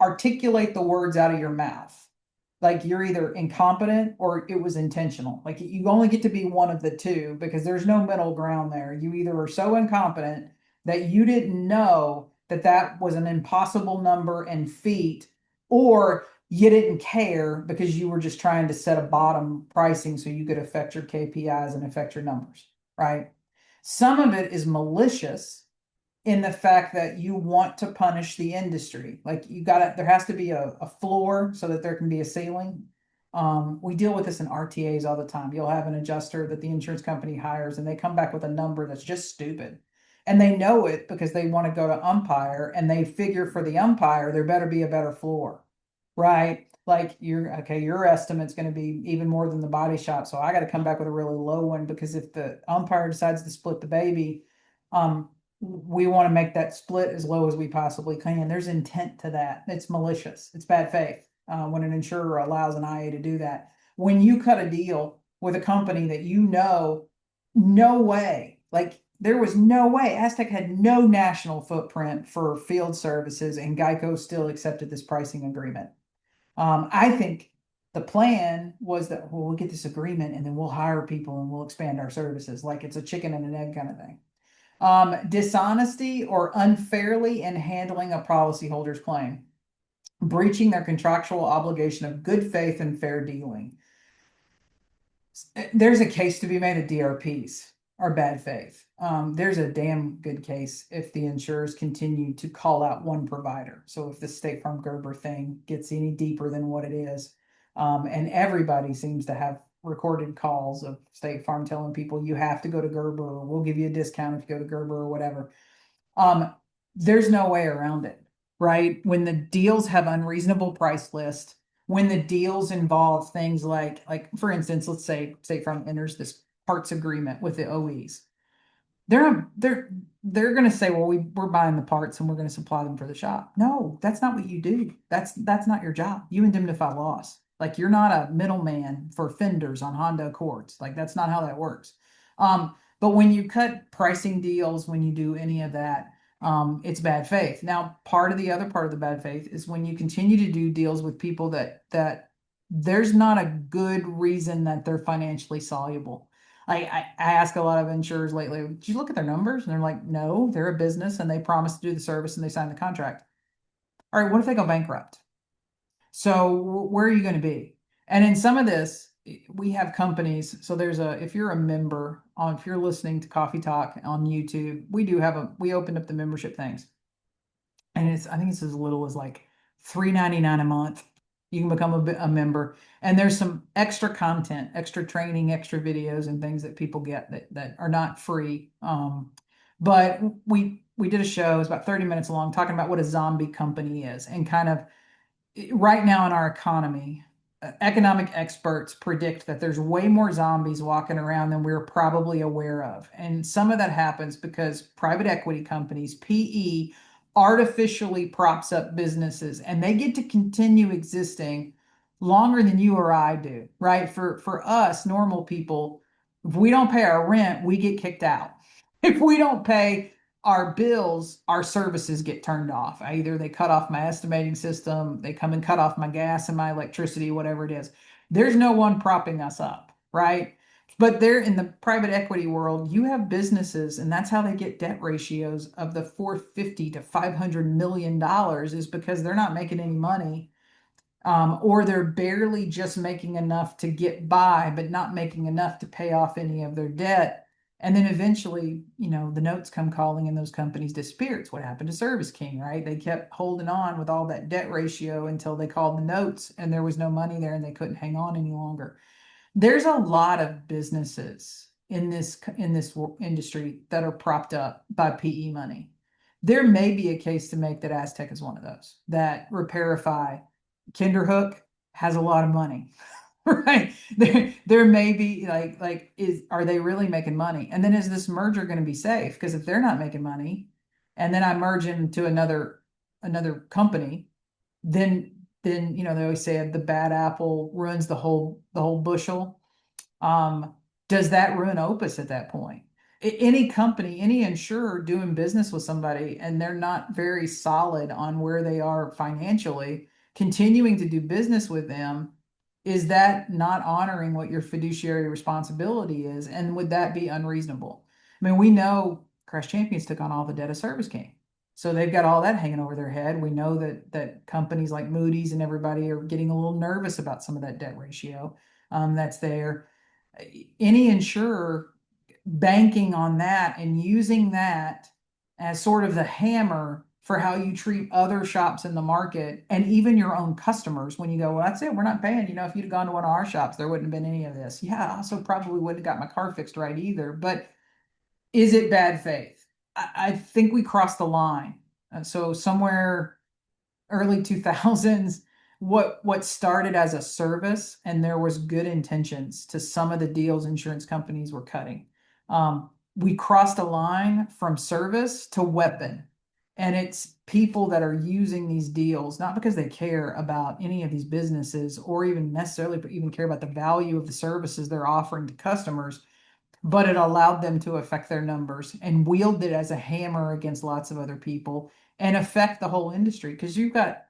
articulate the words out of your mouth, like you're either incompetent or it was intentional. Like you only get to be one of the two because there's no middle ground there. You either are so incompetent that you didn't know that that was an impossible number in feet, or you didn't care because you were just trying to set a bottom pricing so you could affect your KPIs and affect your numbers, right? Some of it is malicious in the fact that you want to punish the industry. Like there has to be a floor so that there can be a ceiling. We deal with this in RTAs all the time. You'll have an adjuster that the insurance company hires and they come back with a number that's just stupid. And they know it because they want to go to umpire and they figure for the umpire, there better be a better floor, right? Like your estimate's going to be even more than the body shop. So I got to come back with a really low one because if the umpire decides to split the baby, we want to make that split as low as we possibly can. There's intent to that. It's malicious. It's bad faith when an insurer allows an IA to do that. When you cut a deal with a company that no way, like there was no way. asTech had no national footprint for field services, and GEICO still accepted this pricing agreement. I think the plan was that, well, we'll get this agreement and then we'll hire people and we'll expand our services, like it's a chicken and an egg kind of thing. Dishonesty or unfairly in handling a policyholder's claim, breaching their contractual obligation of good faith and fair dealing. There's a case to be made of DRPs are bad faith. There's a damn good case if the insurers continue to call out one provider. So if the State Farm Gerber thing gets any deeper than what it is, and everybody seems to have recorded calls of State Farm telling people you have to go to Gerber, or we'll give you a discount if you go to Gerber or whatever. There's no way around it, right? When the deals have unreasonable price list, when the deals involve things like for instance, let's say State Farm enters this parts agreement with the OEs. They're going to say, well, we're buying the parts and we're going to supply them for the shop. No, that's not what you do. That's not your job. You indemnify loss. Like you're not a middleman for fenders on Honda Accords. Like that's not how that works. But when you cut pricing deals, when you do any of that, it's bad faith. Now, part of the bad faith is when you continue to do deals with people that there's not a good reason that they're financially soluble. I ask a lot of insurers lately, did you look at their numbers? And they're like, no, they're a business and they promise to do the service and they sign the contract. All right, what if they go bankrupt? So where are you going to be? And in some of this, we have companies. So if you're a member if you're listening to Coffee Talk on YouTube, we opened up the membership things. And I think it's as little as like $3.99 a month. You can become a member, and there's some extra content, extra training, extra videos, and things that people get that are not free. But we did a show, it was about 30 minutes long, talking about what a zombie company is, and kind of right now in our economy, economic experts predict that there's way more zombies walking around than we're probably aware of. And some of that happens because private equity companies, PE, artificially props up businesses, and they get to continue existing longer than you or I do, right? For us normal people, if we don't pay our rent, we get kicked out. If we don't pay our bills, our services get turned off. Either they cut off my estimating system, they come and cut off my gas and my electricity, whatever it is. There's no one propping us up, right? But there in the private equity world, you have businesses, and that's how they get debt ratios of the 450 to $500 million, is because they're not making any money, or they're barely just making enough to get by, but not making enough to pay off any of their debt. And then eventually, the notes come calling and those companies disappear. It's what happened to Service King, right? They kept holding on with all that debt ratio until they called the notes and there was no money there and they couldn't hang on any longer. There's a lot of businesses in this industry that are propped up by PE money. There may be a case to make that asTech is one of those. That Repairify, Kinderhook has a lot of money, right? There may be are they really making money? And then is this merger going to be safe? Because if they're not making money, and then I merge into another company, then they always say the bad apple ruins the whole bushel. Does that ruin Opus at that point? Any company, any insurer doing business with somebody and they're not very solid on where they are financially, continuing to do business with them, is that not honoring what your fiduciary responsibility is? And would that be unreasonable? I mean, we know Crash Champions took on all the debt of Service King. So they've got all that hanging over their head. We know that companies like Moody's and everybody are getting a little nervous about some of that debt ratio that's there. Any insurer banking on that and using that as sort of the hammer for how you treat other shops in the market and even your own customers when you go, well, that's it, we're not paying. If you'd gone to one of our shops, there wouldn't have been any of this. Yeah, I also probably wouldn't have got my car fixed right either. But is it bad faith? I think we crossed the line. So somewhere early 2000s, what started as a service, and there was good intentions to some of the deals insurance companies were cutting. We crossed a line from service to weapon. And it's people that are using these deals, not because they care about any of these businesses or even necessarily even care about the value of the services they're offering to customers, but it allowed them to affect their numbers and wield it as a hammer against lots of other people and affect the whole industry. Because you've got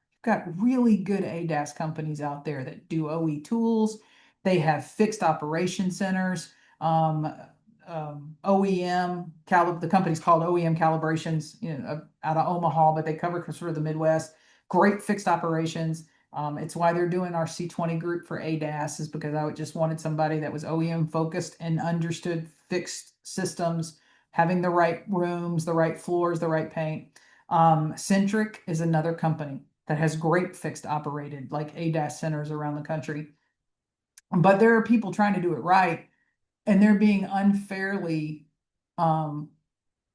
really good ADAS companies out there that do OE tools. They have fixed operation centers. Um, OEM the company's called OEM Calibrations, out of Omaha, but they cover sort of the Midwest. Great fixed operations. It's why they're doing our C20 group for ADAS, is because I just wanted somebody that was OEM focused and understood fixed systems, having the right rooms, the right floors, the right paint. Centric is another company that has great fixed operated like ADAS centers around the country. But there are people trying to do it right, and they're being unfairly um,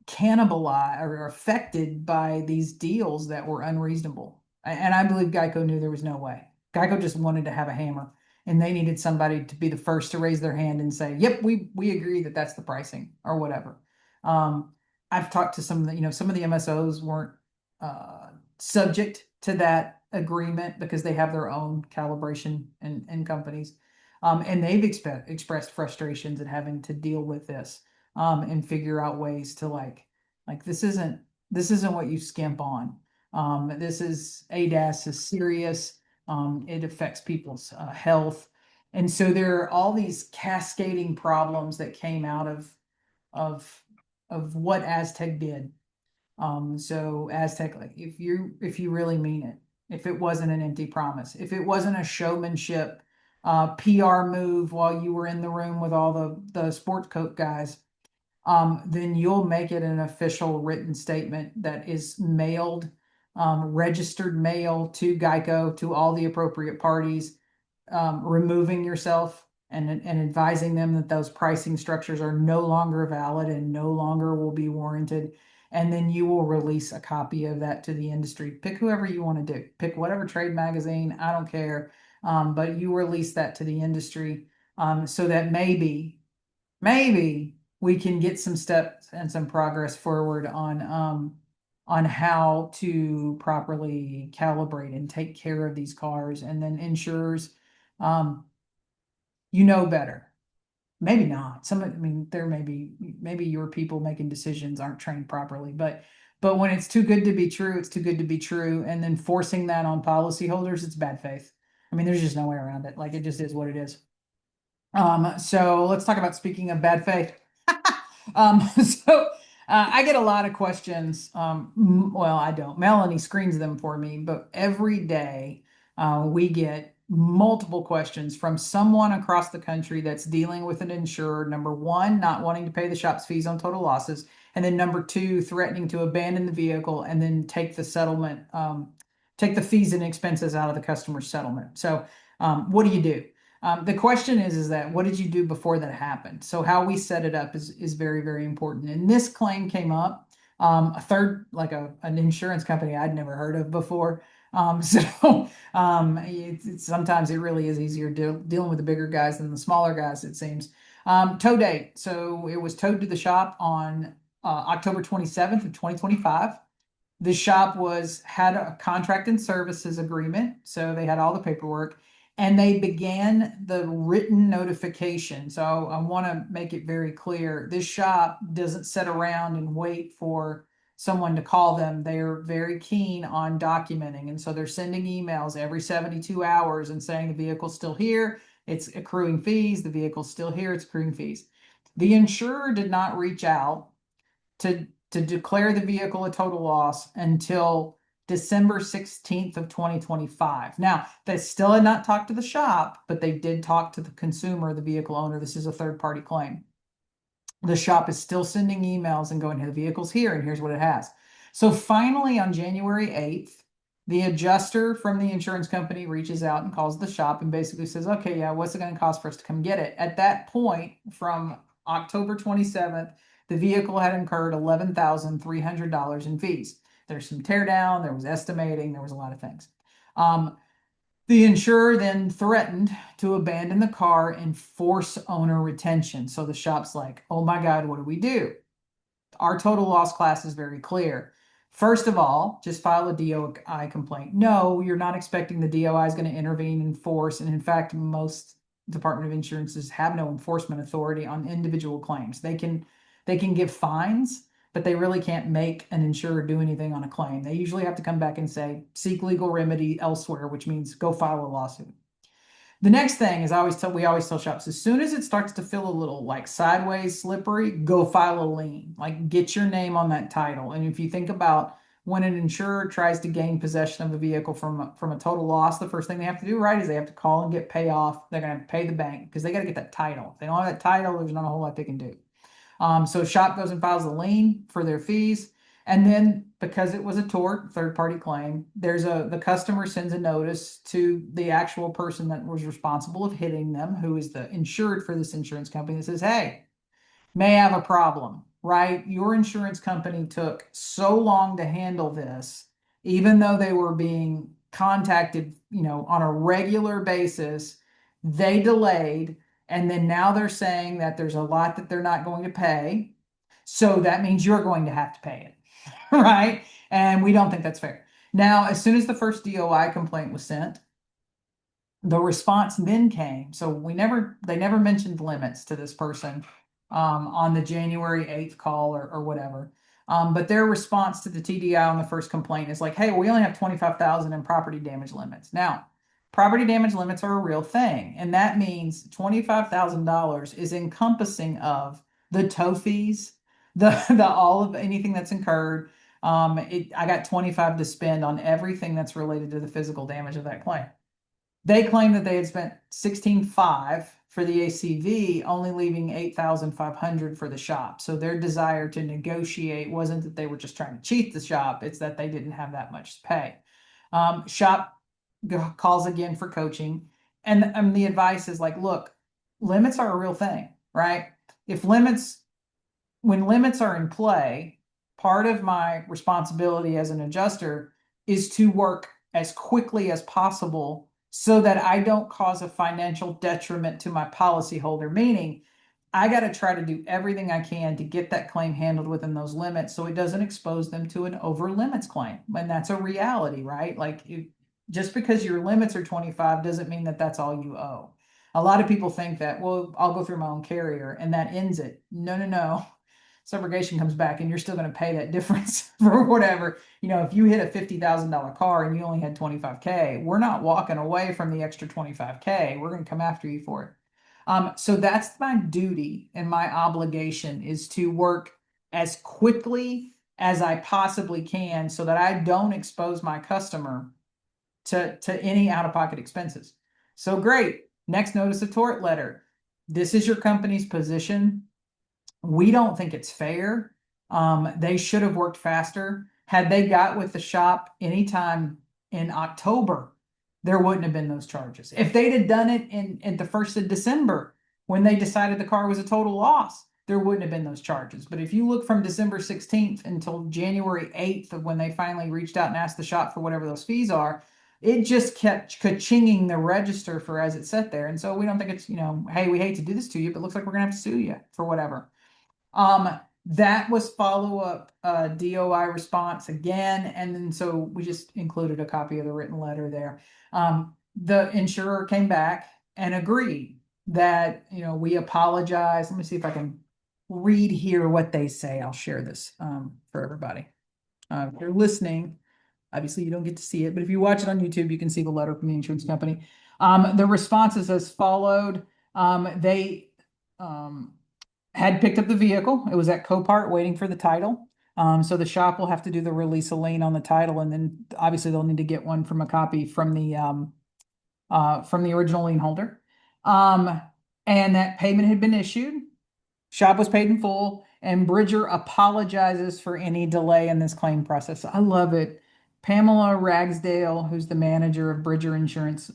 cannibalized or affected by these deals that were unreasonable. And I believe GEICO knew there was no way. GEICO just wanted to have a hammer, and they needed somebody to be the first to raise their hand and say, "Yep, we agree that that's the pricing," or whatever. Um, I've talked to some of the MSOs weren't uh, subject to that agreement because they have their own calibration and companies. And they've expressed frustrations at having to deal with this, and figure out ways to like this isn't what you skimp on. This is ADAS is serious. It affects people's health, and so there are all these cascading problems that came out of of what asTech did. So asTech, like if you really mean it, if it wasn't an empty promise, if it wasn't a showmanship PR move while you were in the room with all the sports coat guys, then you'll make it an official written statement that is mailed, registered mail to GEICO, to all the appropriate parties, removing yourself and advising them that those pricing structures are no longer valid and no longer will be warranted. And then you will release a copy of that to the industry. Pick whoever you want to do. Pick whatever trade magazine. I don't care. But you release that to the industry, so that maybe we can get some steps and some progress forward on how to properly calibrate and take care of these cars. And then insurers, um, better. Maybe not. I mean, there maybe your people making decisions aren't trained properly, but when it's too good to be true, it's too good to be true. And then forcing that on policyholders, it's bad faith. I mean, there's just no way around it. Like, it just is what it is. So let's talk about, speaking of bad faith. So I get a lot of questions. Well, I don't. Melanie screens them for me, but every day we get multiple questions from someone across the country that's dealing with an insurer. Number one, not wanting to pay the shop's fees on total losses, and then number two, threatening to abandon the vehicle and then take the settlement, take the fees and expenses out of the customer's settlement. So, what do you do? The question is that what did you do before that happened? So how we set it up is very, very important. And this claim came up, a third, like an insurance company I'd never heard of before. So sometimes it really is easier dealing with the bigger guys than the smaller guys, it seems. Tow date. So it was towed to the shop on October 27th of 2025. The shop had a contract and services agreement, so they had all the paperwork, and they began the written notification. So I want to make it very clear: this shop doesn't sit around and wait for someone to call them. They're very keen on documenting, and so they're sending emails every 72 hours and saying the vehicle's still here, it's accruing fees, the vehicle's still here, it's accruing fees. The insurer did not reach out to declare the vehicle a total loss until December 16th of 2025. Now, they still had not talked to the shop, but they did talk to the consumer, the vehicle owner. This is a third-party claim. The shop is still sending emails and going, "Hey, the vehicle's here, and here's what it has." So finally, on January 8th, the adjuster from the insurance company reaches out and calls the shop and basically says, "Okay, yeah, what's it going to cost for us to come get it?" At that point, from October 27th, the vehicle had incurred $11,300 in fees. There's some tear down, there was estimating, there was a lot of things. The insurer then threatened to abandon the car and force owner retention. So the shop's like, "Oh my God, what do we do?" Our total loss class is very clear. First of all, just file a DOI complaint. No, you're not expecting the DOI is going to intervene and enforce. And in fact, most Department of Insurances have no enforcement authority on individual claims. They can give fines, but they really can't make an insurer do anything on a claim. They usually have to come back and say, seek legal remedy elsewhere, which means go file a lawsuit. The next thing is we always tell shops, as soon as it starts to feel a little like sideways slippery, go file a lien, like get your name on that title. And if you think about when an insurer tries to gain possession of a vehicle from a total loss, the first thing they have to do, right, is they have to call and get payoff. They're going to have to pay the bank because they got to get that title. If they don't have that title, there's not a whole lot they can do. So shop goes and files a lien for their fees. And then because it was a tort, third-party claim, the customer sends a notice to the actual person that was responsible of hitting them, who is the insured for this insurance company, that says, hey, may have a problem, right? Your insurance company took so long to handle this, even though they were being contacted, on a regular basis, they delayed. And then now they're saying that there's a lot that they're not going to pay. So that means you're going to have to pay it. Right? And we don't think that's fair. Now, as soon as the first DOI complaint was sent, the response then came. So they never mentioned limits to this person on the January 8th call or whatever. But their response to the TDI on the first complaint is like, hey, we only have 25,000 in property damage limits. Now, property damage limits are a real thing. And that means $25,000 is encompassing of the tow fees, the all of anything that's incurred. I got 25 to spend on everything that's related to the physical damage of that claim. They claim that they had spent 16.5 for the ACV, only leaving 8,500 for the shop. So their desire to negotiate wasn't that they were just trying to cheat the shop, it's that they didn't have that much to pay. Shop calls again for coaching, and the advice is like, look, limits are a real thing, right? When limits are in play, part of my responsibility as an adjuster is to work as quickly as possible so that I don't cause a financial detriment to my policyholder, meaning I got to try to do everything I can to get that claim handled within those limits so it doesn't expose them to an over limits claim. And that's a reality, right? Like just because your limits are 25 doesn't mean that that's all you owe. A lot of people think that, well, I'll go through my own carrier and that ends it. No. Subrogation comes back and you're still going to pay that difference for whatever. If you hit a $50,000 car and you only had 25K, we're not walking away from the extra 25K. We're going to come after you for it. So that's my duty and my obligation is to work as quickly as I possibly can so that I don't expose my customer to any out-of-pocket expenses. So great. Next notice of tort letter. This is your company's position. We don't think it's fair. They should have worked faster. Had they got with the shop anytime in October, there wouldn't have been those charges. If they'd have done it in the 1st of December, when they decided the car was a total loss, there wouldn't have been those charges. But if you look from December 16th until January 8th of when they finally reached out and asked the shop for whatever those fees are, it just kept ka-chinging the register for as it sat there. And so we don't think it's, hey, we hate to do this to you, but it looks like we're going to have to sue you for whatever. That was follow-up DOI response again, and then so we just included a copy of the written letter there. The insurer came back and agreed that, we apologize. Let me see if I can read here what they say. I'll share this for everybody. If you're listening, obviously you don't get to see it, but if you watch it on YouTube, you can see the letter from the insurance company. The response is as followed. They had picked up the vehicle. It was at Copart waiting for the title. So the shop will have to do the release of lien on the title, and then obviously they'll need to get one from a copy from the original lien holder. And that payment had been issued. Shop was paid in full, and Bridger apologizes for any delay in this claim process. I love it. Pamela Ragsdale, who's the manager of Bridger Insurance,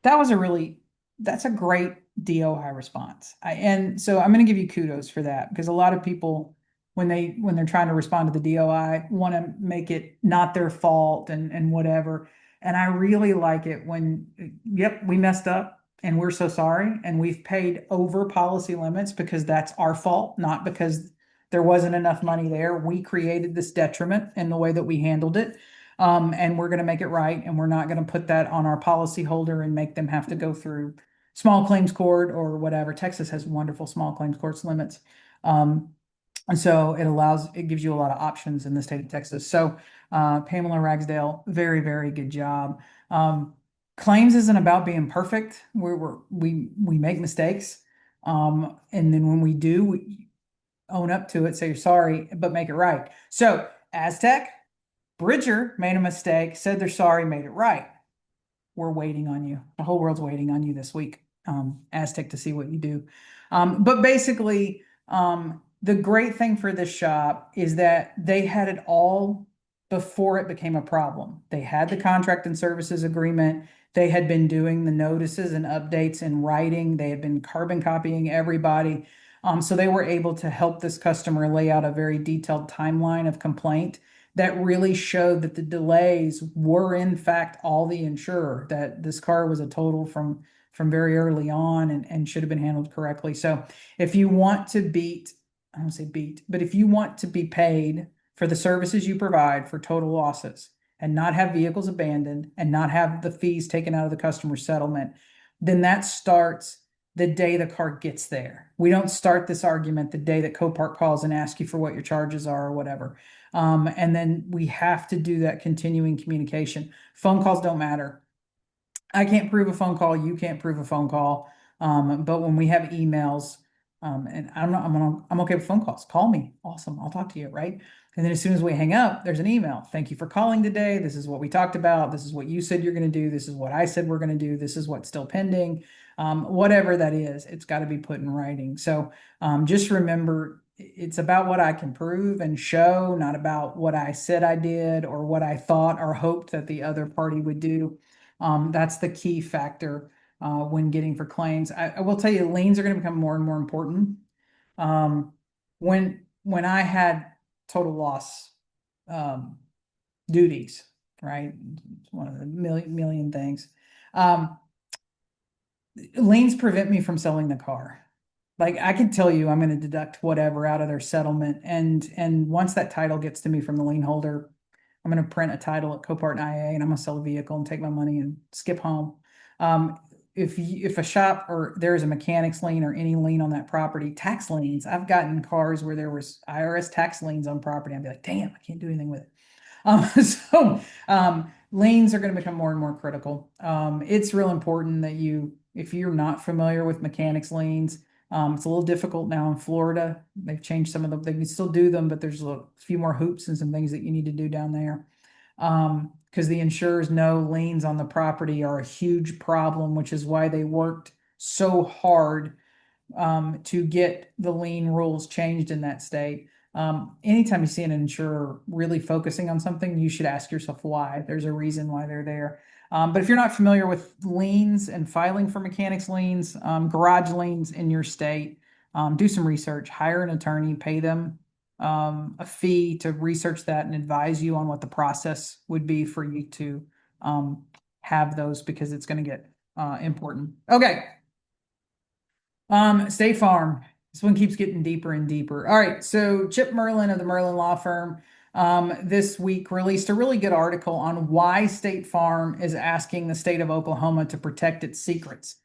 that's a great DOI response. And so I'm going to give you kudos for that, because a lot of people, when they're trying to respond to the DOI, want to make it not their fault and whatever. And I really like it when, yep, we messed up and we're so sorry, and we've paid over policy limits because that's our fault, not because There wasn't enough money there. We created this detriment in the way that we handled it. And we're going to make it right. And we're not going to put that on our policyholder and make them have to go through small claims court or whatever. Texas has wonderful small claims courts limits. And so it gives you a lot of options in the state of Texas. So Pamela Ragsdale, very, very good job. Claims isn't about being perfect. We make mistakes. And then when we do, we own up to it, say you're sorry, but make it right. So asTech, Bridger made a mistake, said they're sorry, made it right. We're waiting on you. The whole world's waiting on you this week, asTech, to see what you do. But basically, the great thing for this shop is that they had it all before it became a problem. They had the contract and services agreement. They had been doing the notices and updates in writing. They had been carbon copying everybody. So they were able to help this customer lay out a very detailed timeline of complaint that really showed that the delays were in fact all the insurer, that this car was a total from very early on and should have been handled correctly. So if you want to I don't say beat, but if you want to be paid for the services you provide for total losses and not have vehicles abandoned and not have the fees taken out of the customer settlement, then that starts the day the car gets there. We don't start this argument the day that Copart calls and asks you for what your charges are or whatever. And then we have to do that continuing communication. Phone calls don't matter. I can't prove a phone call. You can't prove a phone call. But when we have emails, and I'm okay with phone calls. Call me. Awesome. I'll talk to you. Right. And then as soon as we hang up, there's an email. Thank you for calling today. This is what we talked about. This is what you said you're going to do. This is what I said we're going to do. This is what's still pending. Whatever that is, it's got to be put in writing. So just remember, it's about what I can prove and show, not about what I said I did or what I thought or hoped that the other party would do. That's the key factor when getting for claims. I will tell you, liens are going to become more and more important. When I had total loss duties, right? It's one of the million things. Liens prevent me from selling the car. Like I can tell you, I'm going to deduct whatever out of their settlement, and once that title gets to me from the lien holder, I'm going to print a title at Copart and IA, and I'm going to sell a vehicle and take my money and skip home. If a shop or there is a mechanics lien or any lien on that property, tax liens, I've gotten cars where there was IRS tax liens on property. I'd be like, damn, I can't do anything with it. Liens are going to become more and more critical. It's real important that if you're not familiar with mechanics liens, it's a little difficult now in Florida. They've changed some of them. They can still do them, but there's a few more hoops and some things that you need to do down there. Because the insurers know liens on the property are a huge problem, which is why they worked so hard to get the lien rules changed in that state. Anytime you see an insurer really focusing on something, you should ask yourself why. There's a reason why they're there. But if you're not familiar with liens and filing for mechanics liens, garage liens in your state, do some research, hire an attorney, pay them a fee to research that and advise you on what the process would be for you to have those, because it's going to get important. Okay. State Farm. This one keeps getting deeper and deeper. All right. So Chip Merlin of the Merlin Law Firm this week released a really good article on why State Farm is asking the state of Oklahoma to protect its secrets.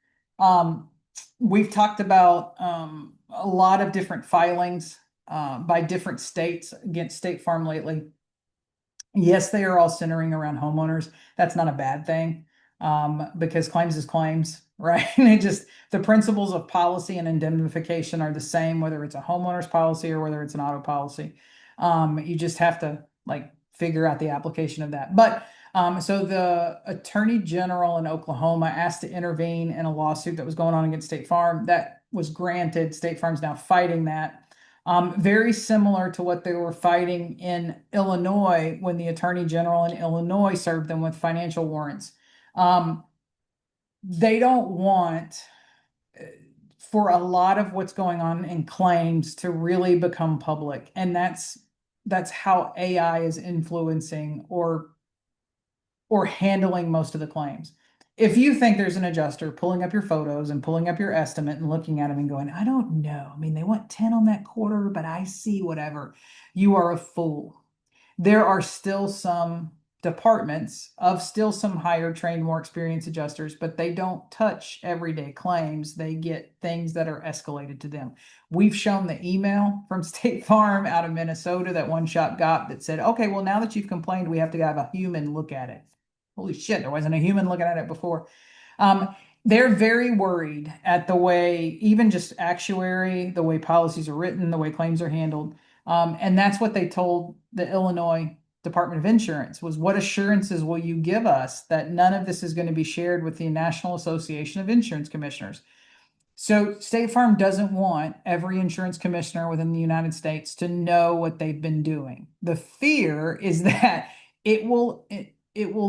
We've talked about a lot of different filings by different states against State Farm lately. Yes, they are all centering around homeowners. That's not a bad thing because claims is claims, right? The principles of policy and indemnification are the same, whether it's a homeowner's policy or whether it's an auto policy. You just have to figure out the application of that. But so the Attorney General in Oklahoma asked to intervene in a lawsuit that was going on against State Farm. That was granted. State Farm's now fighting that. Very similar to what they were fighting in Illinois when the Attorney General in Illinois served them with financial warrants. They don't want for a lot of what's going on in claims to really become public. And that's how AI is influencing or handling most of the claims. if you think there's an adjuster pulling up your photos and pulling up your estimate and looking at them and going, I don't know. I mean, they want 10 on that quarter, but I see whatever. You are a fool. There are still some departments of still some higher trained, more experienced adjusters, but they don't touch everyday claims. They get things that are escalated to them. We've shown the email from State Farm out of Minnesota that one shop got that said, okay, well, now that you've complained, we have to have a human look at it. Holy shit, there wasn't a human looking at it before. They're very worried at the way, even just actuary, the way policies are written, the way claims are handled. And that's what they told the Illinois Department of Insurance was, what assurances will you give us that none of this is going to be shared with the National Association of Insurance Commissioners? So State Farm doesn't want every insurance commissioner within the United States to know what they've been doing. The fear is that it will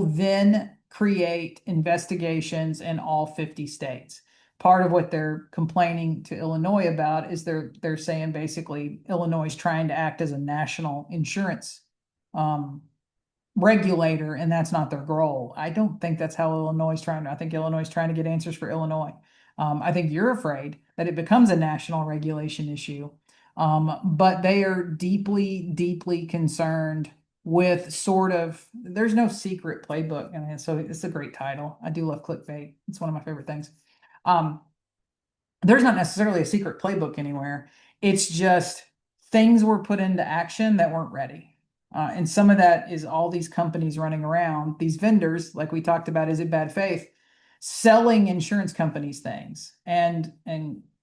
then create investigations in all 50 states. Part of what they're complaining to Illinois about is they're saying basically Illinois is trying to act as a national insurance regulator, and that's not their goal. I don't think that's how Illinois is trying to. I think Illinois is trying to get answers for Illinois. I think you're afraid that it becomes a national regulation issue, but they are deeply, deeply concerned with sort of, there's no secret playbook. And so it's a great title. I do love clickbait. It's one of my favorite things. There's not necessarily a secret playbook anywhere. It's just things were put into action that weren't ready. And some of that is all these companies running around, these vendors, like we talked about, is it bad faith, selling insurance companies things and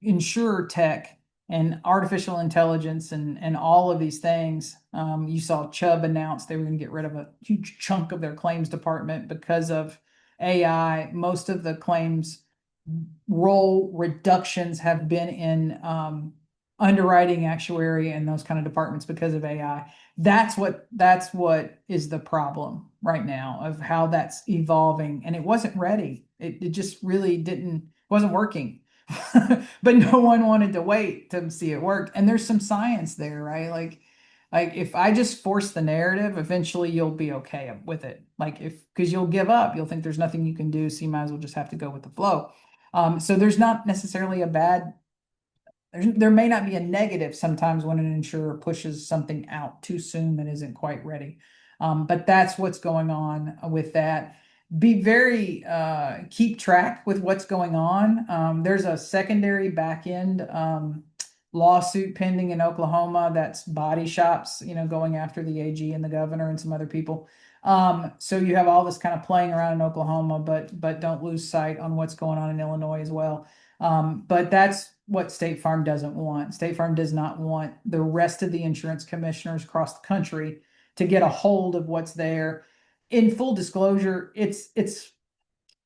Insurer tech and artificial intelligence and all of these things. You saw Chubb announce they were going to get rid of a huge chunk of their claims department because of AI. Most of the claims role reductions have been in underwriting, actuary, and those kind of departments because of AI. That's what is the problem right now of how that's evolving. And it wasn't ready. It just really wasn't working. But no one wanted to wait to see it work. And there's some science there, right? Like if I just force the narrative, eventually you'll be okay with it. Like because you'll give up, you'll think there's nothing you can do, so you might as well just have to go with the flow. So there's not necessarily there may not be a negative sometimes when an insurer pushes something out too soon that isn't quite ready. But that's what's going on with that. Be very, keep track with what's going on. There's a secondary back end lawsuit pending in Oklahoma that's body shops, going after the AG and the governor and some other people. So you have all this kind of playing around in Oklahoma, but don't lose sight on what's going on in Illinois as well. But that's what State Farm doesn't want. State Farm does not want the rest of the insurance commissioners across the country to get a hold of what's there. In full disclosure, it's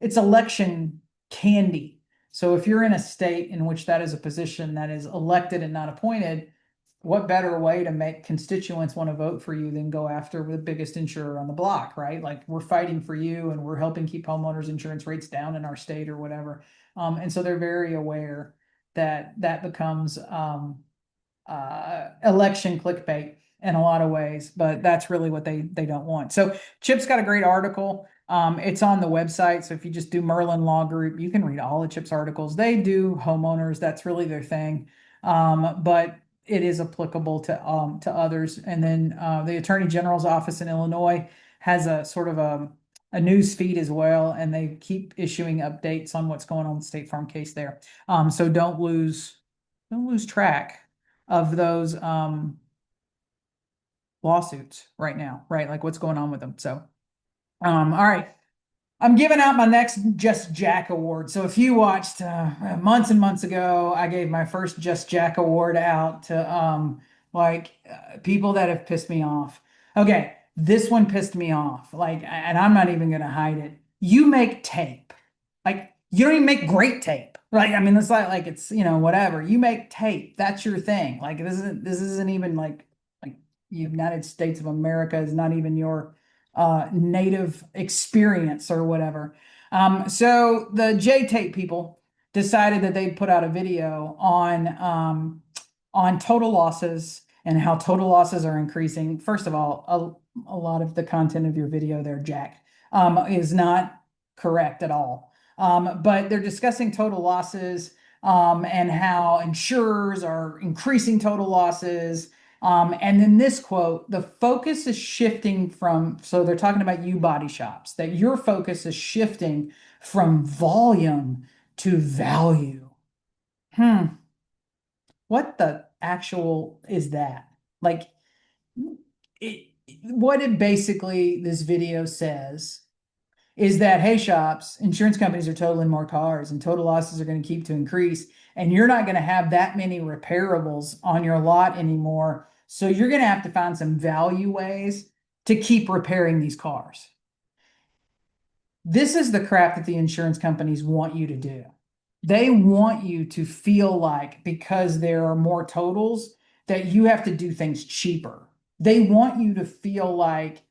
election candy. So if you're in a state in which that is a position that is elected and not appointed, what better way to make constituents want to vote for you than go after the biggest insurer on the block, right? Like we're fighting for you and we're helping keep homeowners insurance rates down in our state or whatever. And so they're very aware that becomes election clickbait in a lot of ways, but that's really what they don't want. So Chip's got a great article. It's on the website. So if you just do Merlin Law Group, you can read all of Chip's articles. They do homeowners. That's really their thing. But it is applicable to others. And then the Attorney General's office in Illinois has a sort of a news feed as well, and they keep issuing updates on what's going on with the State Farm case there. So don't lose track of those lawsuits right now, right? Like what's going on with them. So, all right. I'm giving out my next Just Jack award. So if you watched months and months ago, I gave my first Just Jack award out to people that have pissed me off. Okay, this one pissed me off. And I'm not even gonna hide it. You make tape. Like you don't even make great tape. Like I mean, it's like it's whatever. You make tape. That's your thing. Like this isn't even like United States of America is not even your native experience or whatever. So the J-Tape people decided that they'd put out a video on total losses and how total losses are increasing. First of all, a lot of the content of your video there, Jack, is not correct at all. But they're discussing total losses, and how insurers are increasing total losses. And then this quote, the focus is shifting from, so they're talking about you body shops, that your focus is shifting from volume to value. What the actual is that? Like, it, what it basically, this video says is that, hey, shops, insurance companies are totaling more cars and total losses are going to keep to increase. And you're not going to have that many repairables on your lot anymore. So you're going to have to find some value ways to keep repairing these cars. This is the crap that the insurance companies want you to do. They want you to feel like, because there are more totals, that you have to do things cheaper. They want you to feel like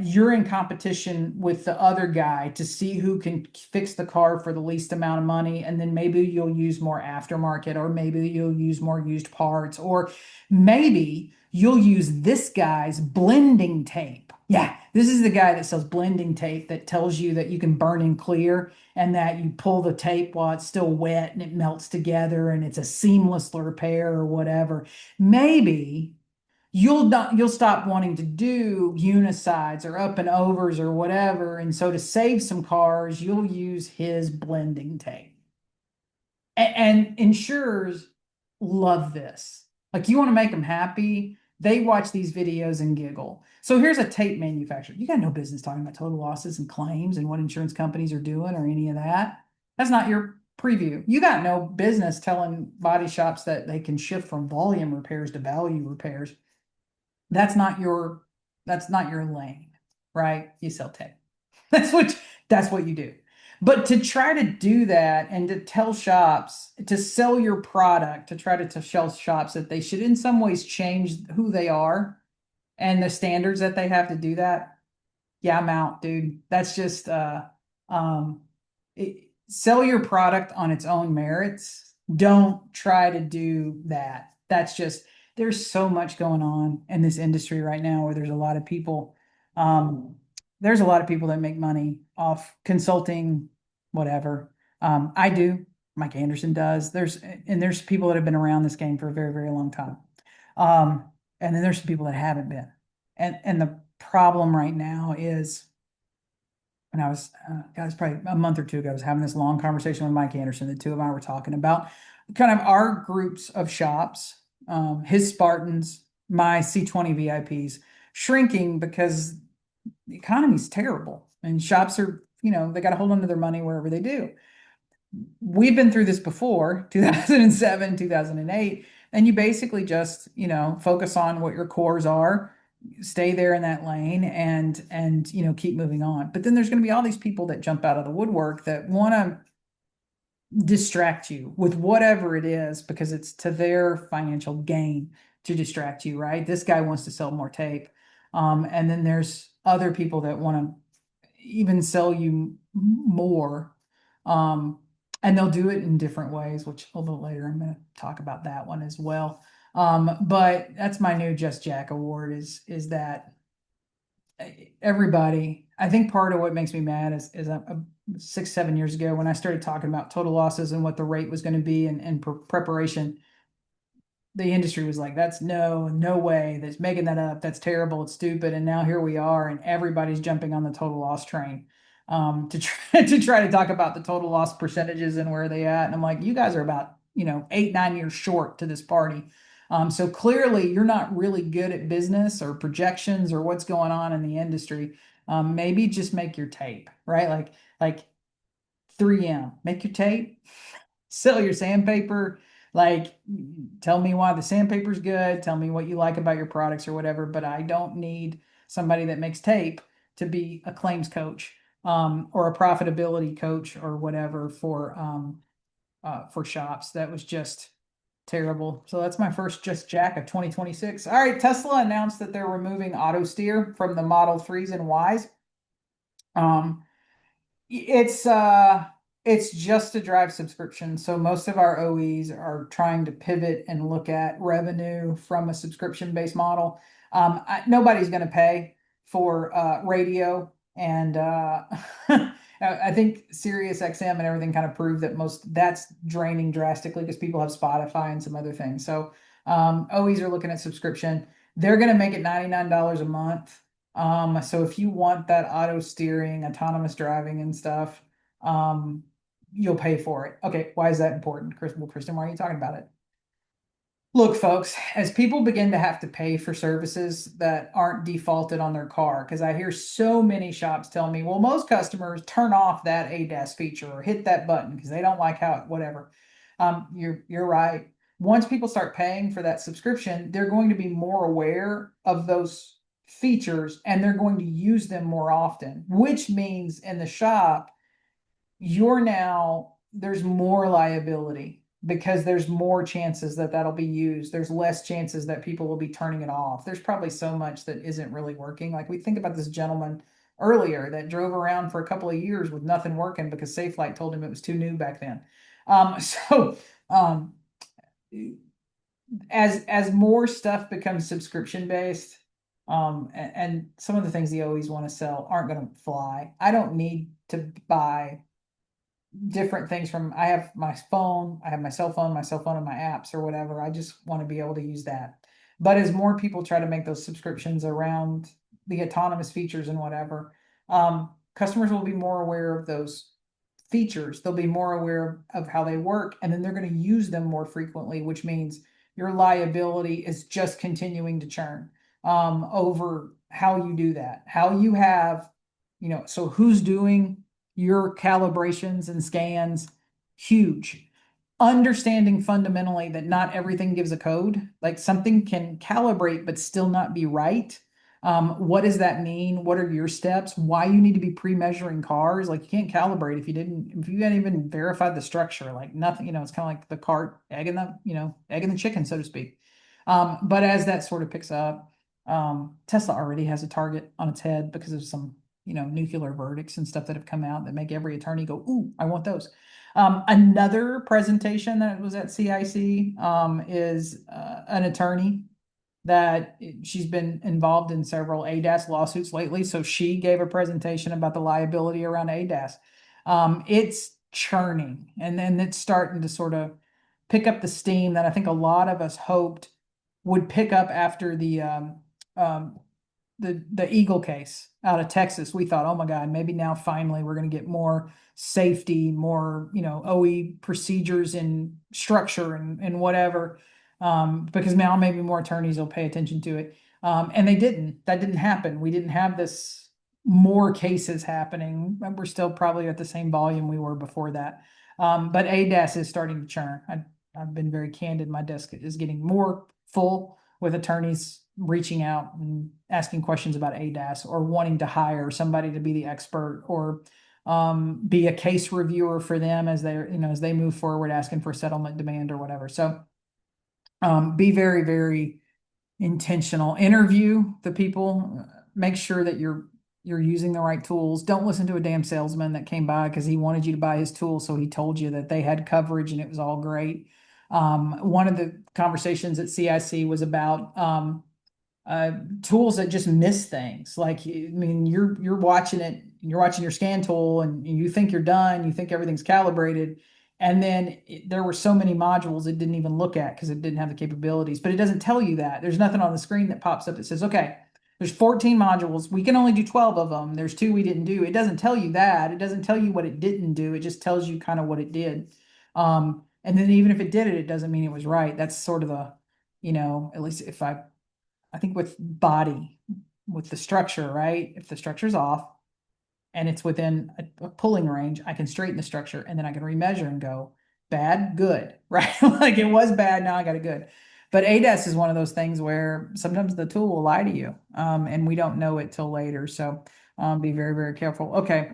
you're in competition with the other guy to see who can fix the car for the least amount of money. And then maybe you'll use more aftermarket, or maybe you'll use more used parts, or maybe you'll use this guy's blending tape. Yeah, this is the guy that sells blending tape that tells you that you can burn in clear, and that you pull the tape while it's still wet and it melts together and it's a seamless repair or whatever. Maybe you'll stop wanting to do unisides or up and overs or whatever. And so to save some cars, you'll use his blending tape. And insurers love this. Like, you want to make them happy, they watch these videos and giggle. So here's a tape manufacturer. You got no business talking about total losses and claims and what insurance companies are doing or any of that. That's not your preview. You got no business telling body shops that they can shift from volume repairs to value repairs. That's not your lane, right? You sell tape. That's what you do. But to try to do that and to tell shops to sell your product, to try to tell shops that they should in some ways change who they are and the standards that they have to do that. Yeah, I'm out, dude. That's just um sell your product on its own merits. Don't try to do that. That's just, there's so much going on in this industry right now where there's a lot of people there's a lot of people that make money off consulting, whatever. I do. Mike Anderson does. There's people that have been around this game for a very, very long time. And then there's some people that haven't been. And the problem right now is, and I was, guys, probably a month or two ago, I was having this long conversation with Mike Anderson. The two of I were talking about kind of our groups of shops, his Spartans, my C20 VIPs, shrinking because the economy's terrible and shops are, they got to hold on to their money wherever they do. We've been through this before, 2007, 2008, and you basically just, focus on what your cores are, stay there in that lane, and keep moving on. But then there's going to be all these people that jump out of the woodwork that want to distract you with whatever it is because it's to their financial gain to distract you, right? This guy wants to sell more tape. And then there's other people that want to even sell you more. And they'll do it in different ways, which a little later I'm going to talk about that one as well. But that's my new Just Jack award is that everybody, I think part of what makes me mad is 6-7 years ago when I started talking about total losses and what the rate was going to be and preparation, the industry was like, that's no way, that's making that up, that's terrible, it's stupid. And now here we are, and everybody's jumping on the total loss train to try to talk about the total loss percentages and where they at. And I'm like, you guys are about 8-9 years short to this party. So clearly you're not really good at business or projections or what's going on in the industry. Maybe just make your tape, right? Like 3M, make your tape, sell your sandpaper. Like, tell me why the sandpaper's good. Tell me what you like about your products or whatever. But I don't need somebody that makes tape to be a claims coach or a profitability coach or whatever for shops. That was just terrible. So that's my first Just Jack of 2026. All right, Tesla announced that they're removing Autosteer from the Model 3s and Ys. It's just to drive subscription. So most of our OEs are trying to pivot and look at revenue from a subscription-based model. Nobody's going to pay for radio and I think Sirius XM and everything kind of proved that that's draining drastically because people have Spotify and some other things. So OEs are looking at subscription. They're going to make it $99 a month. So if you want that auto steering, autonomous driving and stuff, you'll pay for it. Okay, why is that important? Kristen, why are you talking about it? Look, folks, as people begin to have to pay for services that aren't defaulted on their car, because I hear so many shops tell me, well, most customers turn off that ADAS feature or hit that button because they don't like how it, whatever. You're right. Once people start paying for that subscription, they're going to be more aware of those features and they're going to use them more often, which means in the shop, there's more liability because there's more chances that that'll be used. There's less chances that people will be turning it off. There's probably so much that isn't really working. Like we think about this gentleman earlier that drove around for a couple of years with nothing working because Safelite told him it was too new back then. So um, as more stuff becomes subscription based, and some of the things you always want to sell aren't going to fly. I don't need to buy different things from I have my phone, I have my cell phone and my apps or whatever. I just want to be able to use that. But as more people try to make those subscriptions around the autonomous features and whatever, customers will be more aware of those features. They'll be more aware of how they work, and then they're going to use them more frequently, which means your liability is just continuing to churn over how you do that, how you have, so who's doing your calibrations and scans, huge. Understanding fundamentally that not everything gives a code, like something can calibrate but still not be right. What does that mean? What are your steps? Why you need to be pre-measuring cars? Like you can't calibrate if you hadn't even verified the structure, like nothing, it's kind of like the cart egging the chicken, so to speak. But as that sort of picks up, Tesla already has a target on its head because of some nuclear verdicts and stuff that have come out that make every attorney go, ooh, I want those. Another presentation that was at CIC is an attorney that she's been involved in several ADAS lawsuits lately. So she gave a presentation about the liability around ADAS. It's churning and then it's starting to sort of pick up the steam that I think a lot of us hoped would pick up after um, the Eagle case out of Texas. We thought, oh my God, maybe now finally we're going to get more safety, more, OE procedures and structure and whatever. Because now maybe more attorneys will pay attention to it. And they didn't. That didn't happen. We didn't have this more cases happening. We're still probably at the same volume we were before that. But ADAS is starting to churn. I've been very candid. My desk is getting more full with attorneys reaching out and asking questions about ADAS or wanting to hire somebody to be the expert or be a case reviewer for them as they move forward, asking for settlement demand or whatever. So be very, very intentional. Interview the people. Make sure that you're using the right tools. Don't listen to a damn salesman that came by because he wanted you to buy his tool, so he told you that they had coverage and it was all great. One of the conversations at CIC was about tools that just miss things. Like, I mean, you're watching it, you're watching your scan tool, and you think you're done, you think everything's calibrated, and then there were so many modules it didn't even look at because it didn't have the capabilities. But it doesn't tell you that. There's nothing on the screen that pops up that says, okay, there's 14 modules. We can only do 12 of them. There's 2 we didn't do. It doesn't tell you that. It doesn't tell you what it didn't do. It just tells you kind of what it did. And then even if it did it, it doesn't mean it was right. That's sort of at least if I think with body, with the structure, right? If the structure's off and it's within a pulling range, I can straighten the structure and then I can remeasure and go bad, good, right? Like it was bad, now I got it good. But ADAS is one of those things where sometimes the tool will lie to you, and we don't know it till later. So be very, very careful. Okay.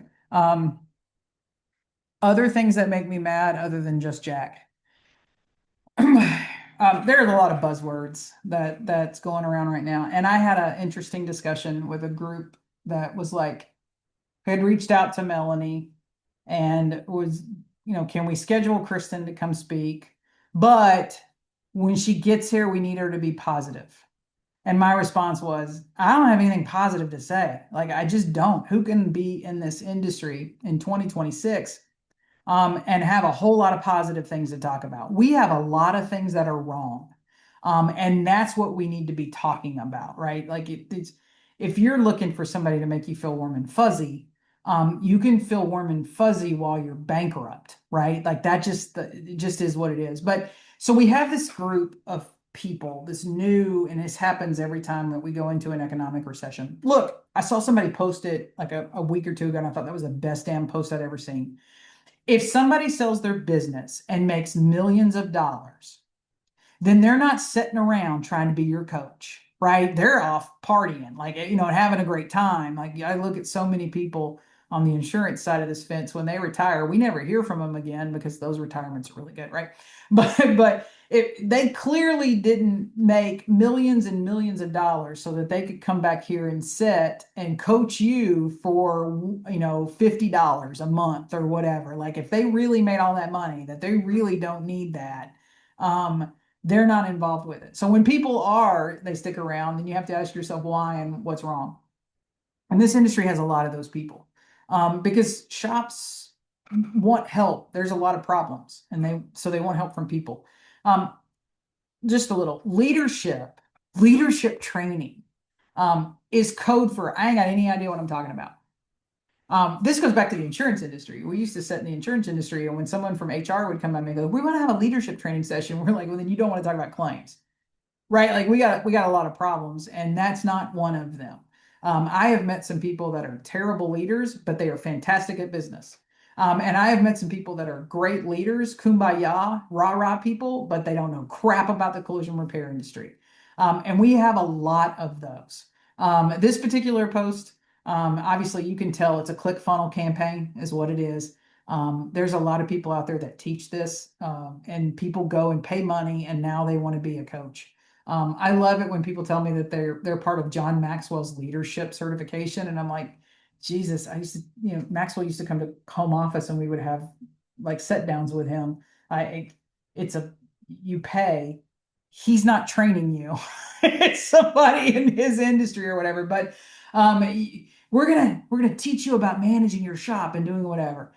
Other things that make me mad other than just Jack. There's a lot of buzzwords that's going around right now. And I had an interesting discussion with a group that was like, had reached out to Melanie and was, can we schedule Kristen to come speak? But when she gets here, we need her to be positive. And my response was, I don't have anything positive to say. Like, I just don't. Who can be in this industry in 2026 and have a whole lot of positive things to talk about? We have a lot of things that are wrong. And that's what we need to be talking about, right? Like, it's if you're looking for somebody to make you feel warm and fuzzy, you can feel warm and fuzzy while you're bankrupt, right? Like that just it just is what it is. But so we have this group of people, this new, and this happens every time that we go into an economic recession. Look, I saw somebody post it like a week or two ago, and I thought that was the best damn post I'd ever seen. If somebody sells their business and makes millions of dollars, then they're not sitting around trying to be your coach, right? They're off partying, like, and having a great time. Like, I look at so many people on the insurance side of this fence, when they retire, we never hear from them again because those retirements are really good, right? But they clearly didn't make millions and millions of dollars so that they could come back here and sit and coach you for, $50 a month or whatever. Like, if they really made all that money, that they really don't need that. They're not involved with it. So when people are, they stick around, then you have to ask yourself why and what's wrong. And this industry has a lot of those people, because shops want help. There's a lot of problems, and they want help from people. Um, just a little leadership training is code for I ain't got any idea what I'm talking about. This goes back to the insurance industry. We used to sit in the insurance industry, and when someone from HR would come by and go, "We want to have a leadership training session," we're like, "Well, then you don't want to talk about claims." Right? Like, we got a lot of problems, and that's not one of them. I have met some people that are terrible leaders, but they are fantastic at business. And I have met some people that are great leaders, kumbaya, rah-rah people, but they don't know crap about the collision repair industry. And we have a lot of those. This particular post, obviously you can tell it's a ClickFunnels campaign is what it is. There's a lot of people out there that teach this, and people go and pay money, and now they want to be a coach. I love it when people tell me that they're part of John Maxwell's leadership certification, and I'm like, Jesus, I used to, Maxwell used to come to home office, and we would have like sit downs with him. It's a you pay. He's not training you. It's somebody in his industry or whatever. But we're gonna teach you about managing your shop and doing whatever.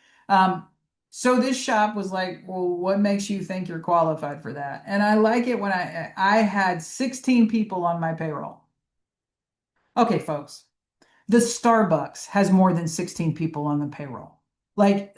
So this shop was like, well, what makes you think you're qualified for that? And I like it when I had 16 people on my payroll. Okay, folks, the Starbucks has more than 16 people on the payroll. Like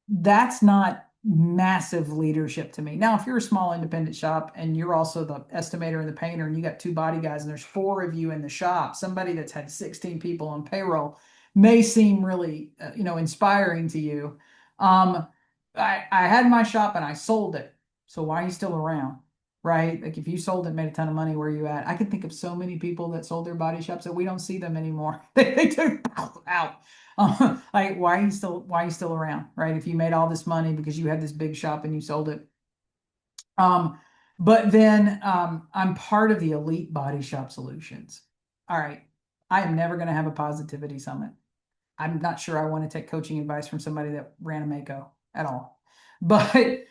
that's not massive leadership to me. Now, if you're a small independent shop and you're also the estimator and the painter, and you got two body guys and there's four of you in the shop, somebody that's had 16 people on payroll may seem really, inspiring to you. Um, I had my shop and I sold it. So why are you still around? Right? Like, if you sold it, made a ton of money, where are you at? I can think of so many people that sold their body shops that we don't see them anymore. They took out. Like, why are you still around, right? If you made all this money because you had this big shop and you sold it. Um, but then I'm part of the Elite Body Shop Solutions. All right. I am never going to have a positivity summit. I'm not sure I want to take coaching advice from somebody that ran a Mako at all. But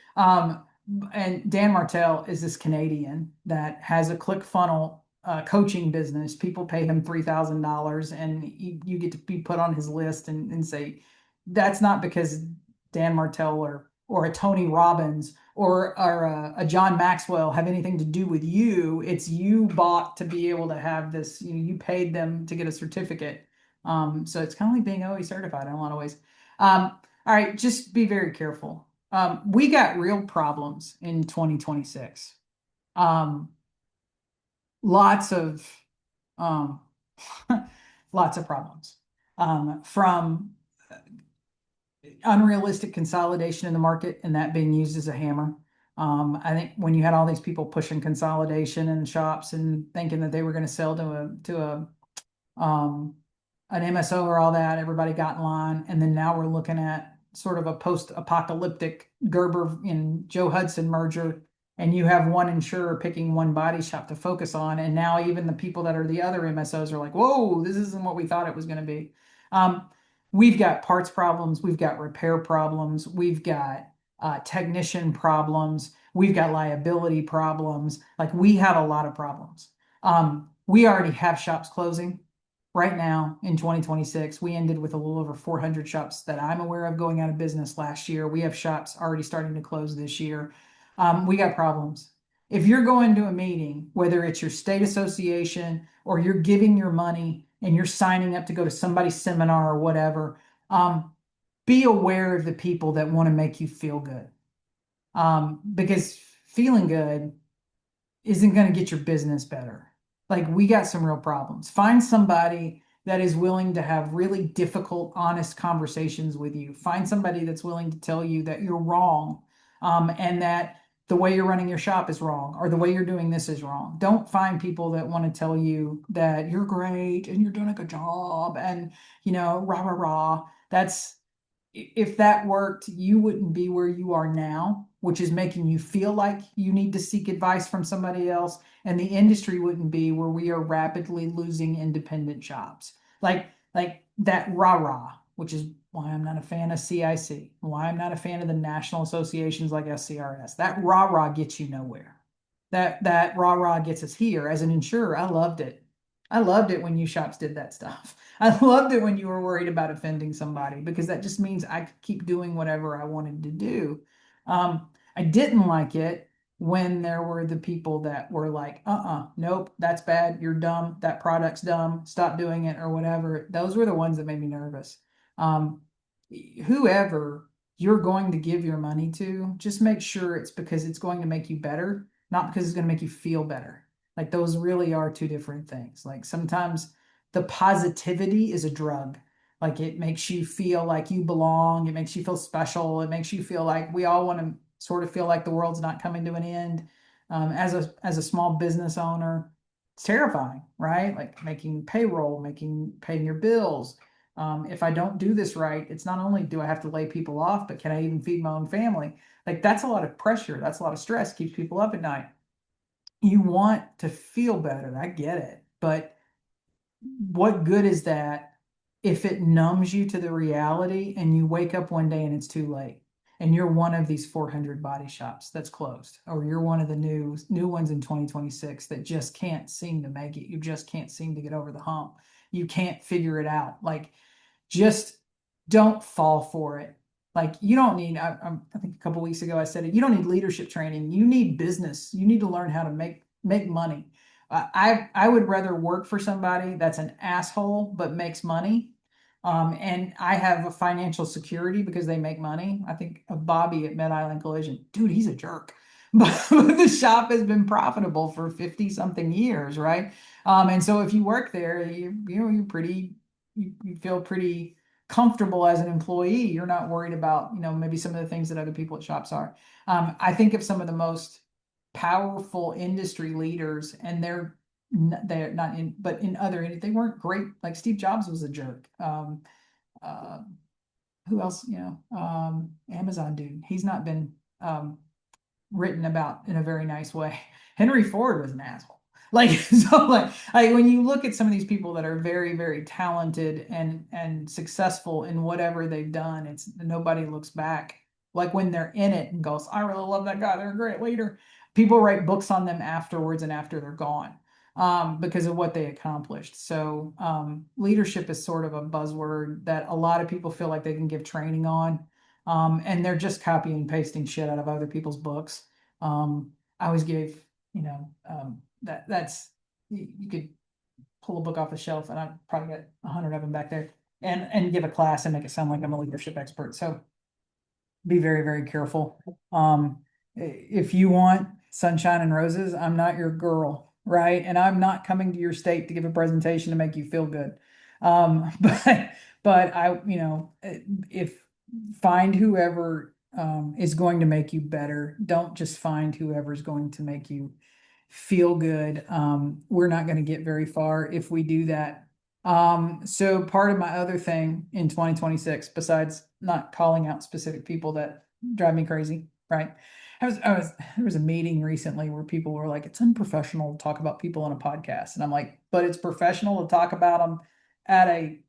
and Dan Martell is this Canadian that has a ClickFunnels coaching business. People pay him $3,000, and you get to be put on his list and say, that's not because Dan Martell or a Tony Robbins or a John Maxwell have anything to do with you. It's you bought to be able to have this, you paid them to get a certificate. So it's kind of like being OE certified in a lot of ways. All right, just be very careful. We got real problems in 2026. Um, lots of um, lots of problems, from unrealistic consolidation in the market and that being used as a hammer. I think when you had all these people pushing consolidation in shops and thinking that they were going to sell to an MSO or all that, everybody got in line, and then now we're looking at sort of a post-apocalyptic Gerber and Joe Hudson merger, and you have one insurer picking one body shop to focus on, and now even the people that are the other MSOs are like, whoa, this isn't what we thought it was going to be. We've got parts problems, we've got repair problems, we've got technician problems, we've got liability problems. Like, we have a lot of problems. We already have shops closing right now in 2026. We ended with a little over 400 shops that I'm aware of going out of business last year. We have shops already starting to close this year. We got problems. If you're going to a meeting, whether it's your state association or you're giving your money and you're signing up to go to somebody's seminar or whatever, be aware of the people that want to make you feel good. Because feeling good isn't going to get your business better. Like, we got some real problems. Find somebody that is willing to have really difficult, honest conversations with you. Find somebody that's willing to tell you that you're wrong, and that the way you're running your shop is wrong, or the way you're doing this is wrong. Don't find people that want to tell you that you're great and you're doing a good job and, rah, rah, rah. If that worked, you wouldn't be where you are now, which is making you feel like you need to seek advice from somebody else. And the industry wouldn't be where we are rapidly losing independent shops. Like that rah-rah, which is why I'm not a fan of CIC, why I'm not a fan of the national associations like SCRS. That rah-rah gets you nowhere. That rah-rah gets us here. As an insurer, I loved it. I loved it when you shops did that stuff. I loved it when you were worried about offending somebody, because that just means I could keep doing whatever I wanted to do. I didn't like it when there were the people that were like, nope, that's bad. You're dumb. That product's dumb. Stop doing it or whatever. Those were the ones that made me nervous. Um, Whoever you're going to give your money to, just make sure it's because it's going to make you better, not because it's going to make you feel better. Like, those really are two different things. Like, sometimes the positivity is a drug. Like, it makes you feel like you belong. It makes you feel special. It makes you feel like we all want to sort of feel like the world's not coming to an end. As a small business owner, it's terrifying, right? Like, making payroll, paying your bills. If I don't do this right, it's not only do I have to lay people off, but can I even feed my own family? Like, that's a lot of pressure. That's a lot of stress. Keeps people up at night. You want to feel better. I get it. But what good is that if it numbs you to the reality and you wake up one day and it's too late and you're one of these 400 body shops that's closed, or you're one of the new ones in 2026 that just can't seem to make it. You just can't seem to get over the hump. You can't figure it out. Like, just don't fall for it. Like, you don't need, I think a couple weeks ago I said it, you don't need leadership training. You need business. You need to learn how to make money. I would rather work for somebody that's an asshole but makes money. And I have a financial security because they make money. I think of Bobby at Med Island Collision. Dude, he's a jerk. But the shop has been profitable for 50 something years, right? And so if you work there, you feel pretty comfortable as an employee. You're not worried about, maybe some of the things that other people at shops are. I think of some of the most powerful industry leaders, and they're not in, but in other, they weren't great. Like, Steve Jobs was a jerk. Uh, who else? Amazon dude. He's not been written about in a very nice way. Henry Ford was an asshole. Like, so like when you look at some of these people that are very, very talented and successful in whatever they've done, it's nobody looks back. Like, when they're in it and goes, I really love that guy. They're a great leader. People write books on them afterwards and after they're gone, because of what they accomplished. So leadership is sort of a buzzword that a lot of people feel like they can give training on, and they're just copying and pasting shit out of other people's books. I always gave, that's, you could pull a book off the shelf, and I've probably got 100 of them back there, and give a class and make it sound like I'm a leadership expert. So be very, very careful. If you want sunshine and roses, I'm not your girl, right? And I'm not coming to your state to give a presentation to make you feel good. But I, if find whoever is going to make you better. Don't just find whoever's going to make you feel good. We're not going to get very far if we do that. So part of my other thing in 2026, besides not calling out specific people that drive me crazy, right? There was a meeting recently where people were like, it's unprofessional to talk about people on a podcast. And I'm like, but it's professional to talk about them at a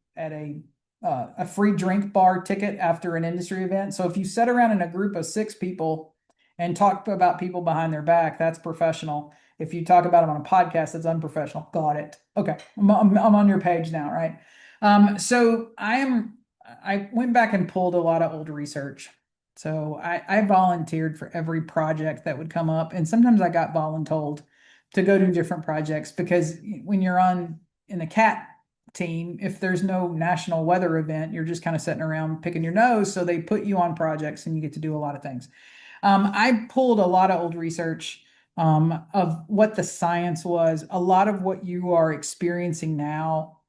free drink bar ticket after an industry event. So if you sit around in a group of 6 people and talk about people behind their back, that's professional. If you talk about them on a podcast, that's unprofessional. Got it. Okay. I'm on your page now, right? So I went back and pulled a lot of old research. So I volunteered for every project that would come up, and sometimes I got voluntold to go to different projects because when you're on in the cat team, if there's no national weather event, you're just kind of sitting around picking your nose. So they put you on projects and you get to do a lot of things. I pulled a lot of old research of what the science was. A lot of what you are experiencing now,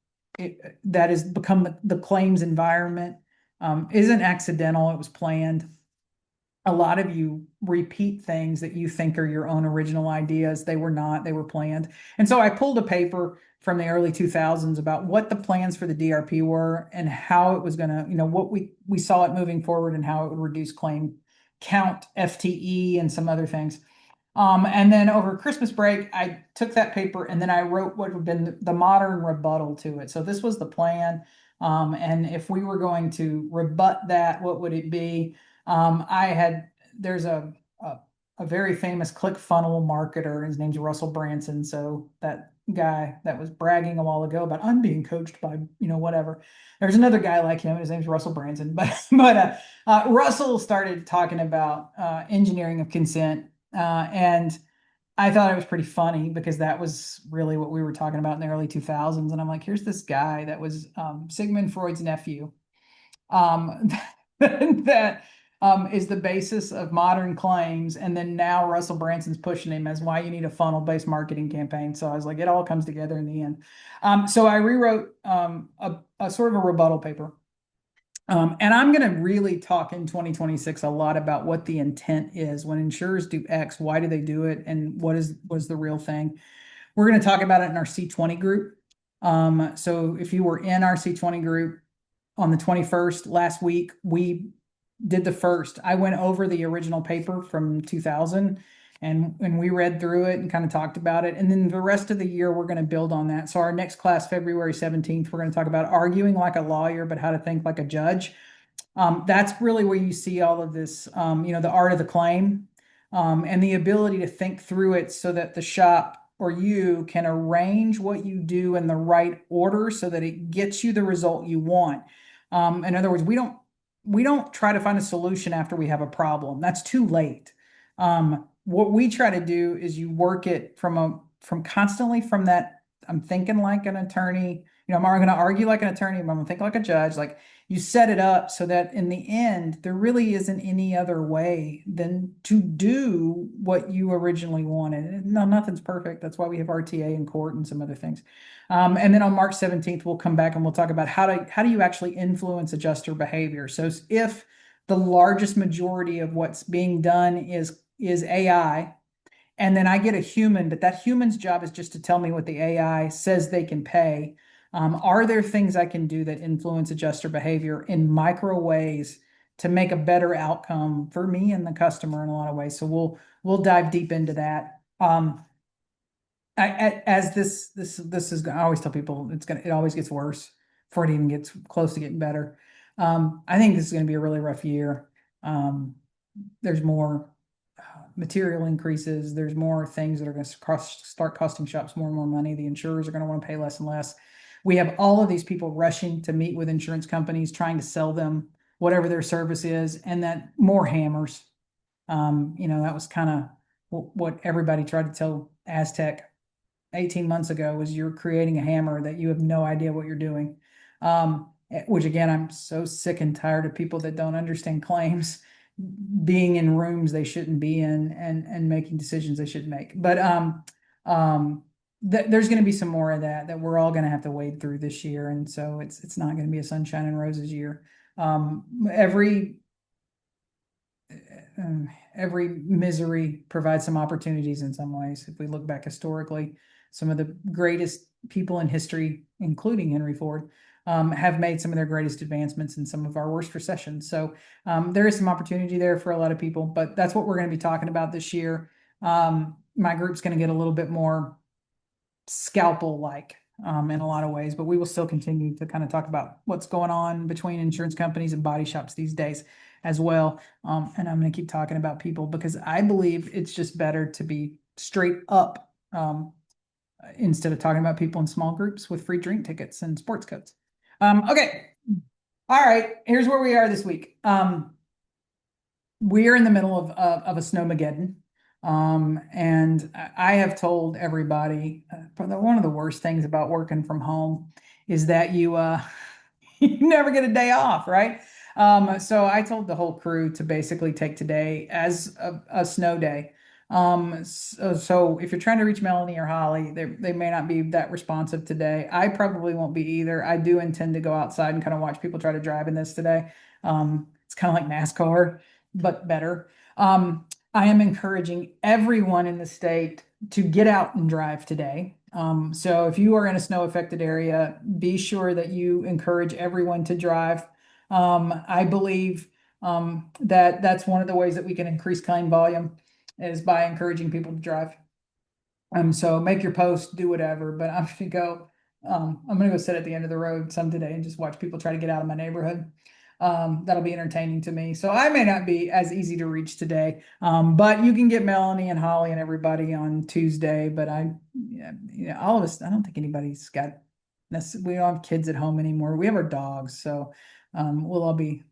that has become the claims environment, isn't accidental. It was planned. A lot of you repeat things that you think are your own original ideas. They were not, they were planned. And so I pulled a paper from the early 2000s about what the plans for the DRP were and how it was going to, what we saw it moving forward and how it would reduce claim count, FTE, and some other things. And then over Christmas break, I took that paper and then I wrote what would have been the modern rebuttal to it. So this was the plan. And if we were going to rebut that, what would it be? There's a very famous ClickFunnels marketer. His name's Russell Branson. So that guy that was bragging a while ago about I'm being coached by, whatever. There's another guy like him. His name's Russell Branson. But Russell started talking about engineering of consent. And I thought it was pretty funny because that was really what we were talking about in the early 2000s. And I'm like, here's this guy that was Sigmund Freud's nephew, um, that is the basis of modern claims. And then now Russell Branson's pushing him as why you need a funnel-based marketing campaign. So I was like, it all comes together in the end. So I rewrote a sort of a rebuttal paper. And I'm going to really talk in 2026 a lot about what the intent is. When insurers do X, why do they do it? And was the real thing? We're going to talk about it in our C20 group. So if you were in our C20 group on the 21st last week, we did the first. I went over the original paper from 2000 and we read through it and kind of talked about it. And then the rest of the year, we're going to build on that. So our next class, February 17th, we're going to talk about arguing like a lawyer, but how to think like a judge. That's really where you see all of this, the art of the claim, and the ability to think through it so that the shop or you can arrange what you do in the right order so that it gets you the result you want. In other words, we don't try to find a solution after we have a problem. That's too late. What we try to do is you work it from constantly from that. I'm thinking like an attorney. I'm going to argue like an attorney. I'm going to think like a judge. Like you set it up so that in the end, there really isn't any other way than to do what you originally wanted. No, nothing's perfect. That's why we have RTA in court and some other things. And then on March 17th, we'll come back and we'll talk about how do you actually influence adjuster behavior. So if the largest majority of what's being done is AI, and then I get a human, but that human's job is just to tell me what the AI says they can pay. Are there things I can do that influence adjuster behavior in micro ways to make a better outcome for me and the customer in a lot of ways? So we'll dive deep into that. As this is, I always tell people it always gets worse before it even gets close to getting better. I think this is going to be a really rough year. There's more material increases. There's more things that are going to start costing shops more and more money. The insurers are going to want to pay less and less. We have all of these people rushing to meet with insurance companies, trying to sell them whatever their service is, and that more hammers. That was kind of what everybody tried to tell asTech 18 months ago was you're creating a hammer that you have no idea what you're doing. Which again, I'm so sick and tired of people that don't understand claims being in rooms they shouldn't be in and making decisions they shouldn't make. But there's going to be some more of that we're all going to have to wade through this year. And so it's not going to be a sunshine and roses year. Every misery provides some opportunities in some ways. If we look back historically, some of the greatest people in history, including Henry Ford, have made some of their greatest advancements in some of our worst recessions. So there is some opportunity there for a lot of people, but that's what we're going to be talking about this year. My group's going to get a little bit more scalpel-like in a lot of ways, but we will still continue to kind of talk about what's going on between insurance companies and body shops these days. as well. And I'm going to keep talking about people because I believe it's just better to be straight up instead of talking about people in small groups with free drink tickets and sports coats. Okay. All right. Here's where we are this week. We're in the middle of a snowmageddon. And I have told everybody, one of the worst things about working from home is that you you never get a day off, right? So I told the whole crew to basically take today as a snow day. So if you're trying to reach Melanie or Holly, they may not be that responsive today. I probably won't be either. I do intend to go outside and kind of watch people try to drive in this today. It's kind of like NASCAR, but better. I am encouraging everyone in the state to get out and drive today. So if you are in a snow affected area, be sure that you encourage everyone to drive. I believe that that's one of the ways that we can increase claim volume is by encouraging people to drive. So make your post, do whatever, but I'm gonna go sit at the end of the road some today and just watch people try to get out of my neighborhood. That'll be entertaining to me. So I may not be as easy to reach today, but you can get Melanie and Holly and everybody on Tuesday. But all of us, I don't think anybody's got we don't have kids at home anymore. We have our dogs, so we'll all be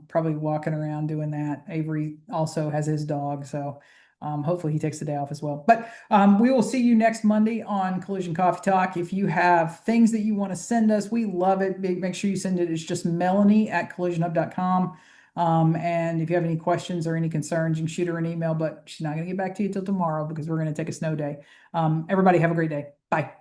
probably walking around doing that. Avery also has his dog, so hopefully he takes the day off as well. But we will see you next Monday on Collision Coffee Talk. If you have things that you want to send us, we love it. Make sure you send it. It's just Melanie@collisionhub.com. And if you have any questions or any concerns, you can shoot her an email, but she's not going to get back to you till tomorrow because we're going to take a snow day. Everybody have a great day. Bye.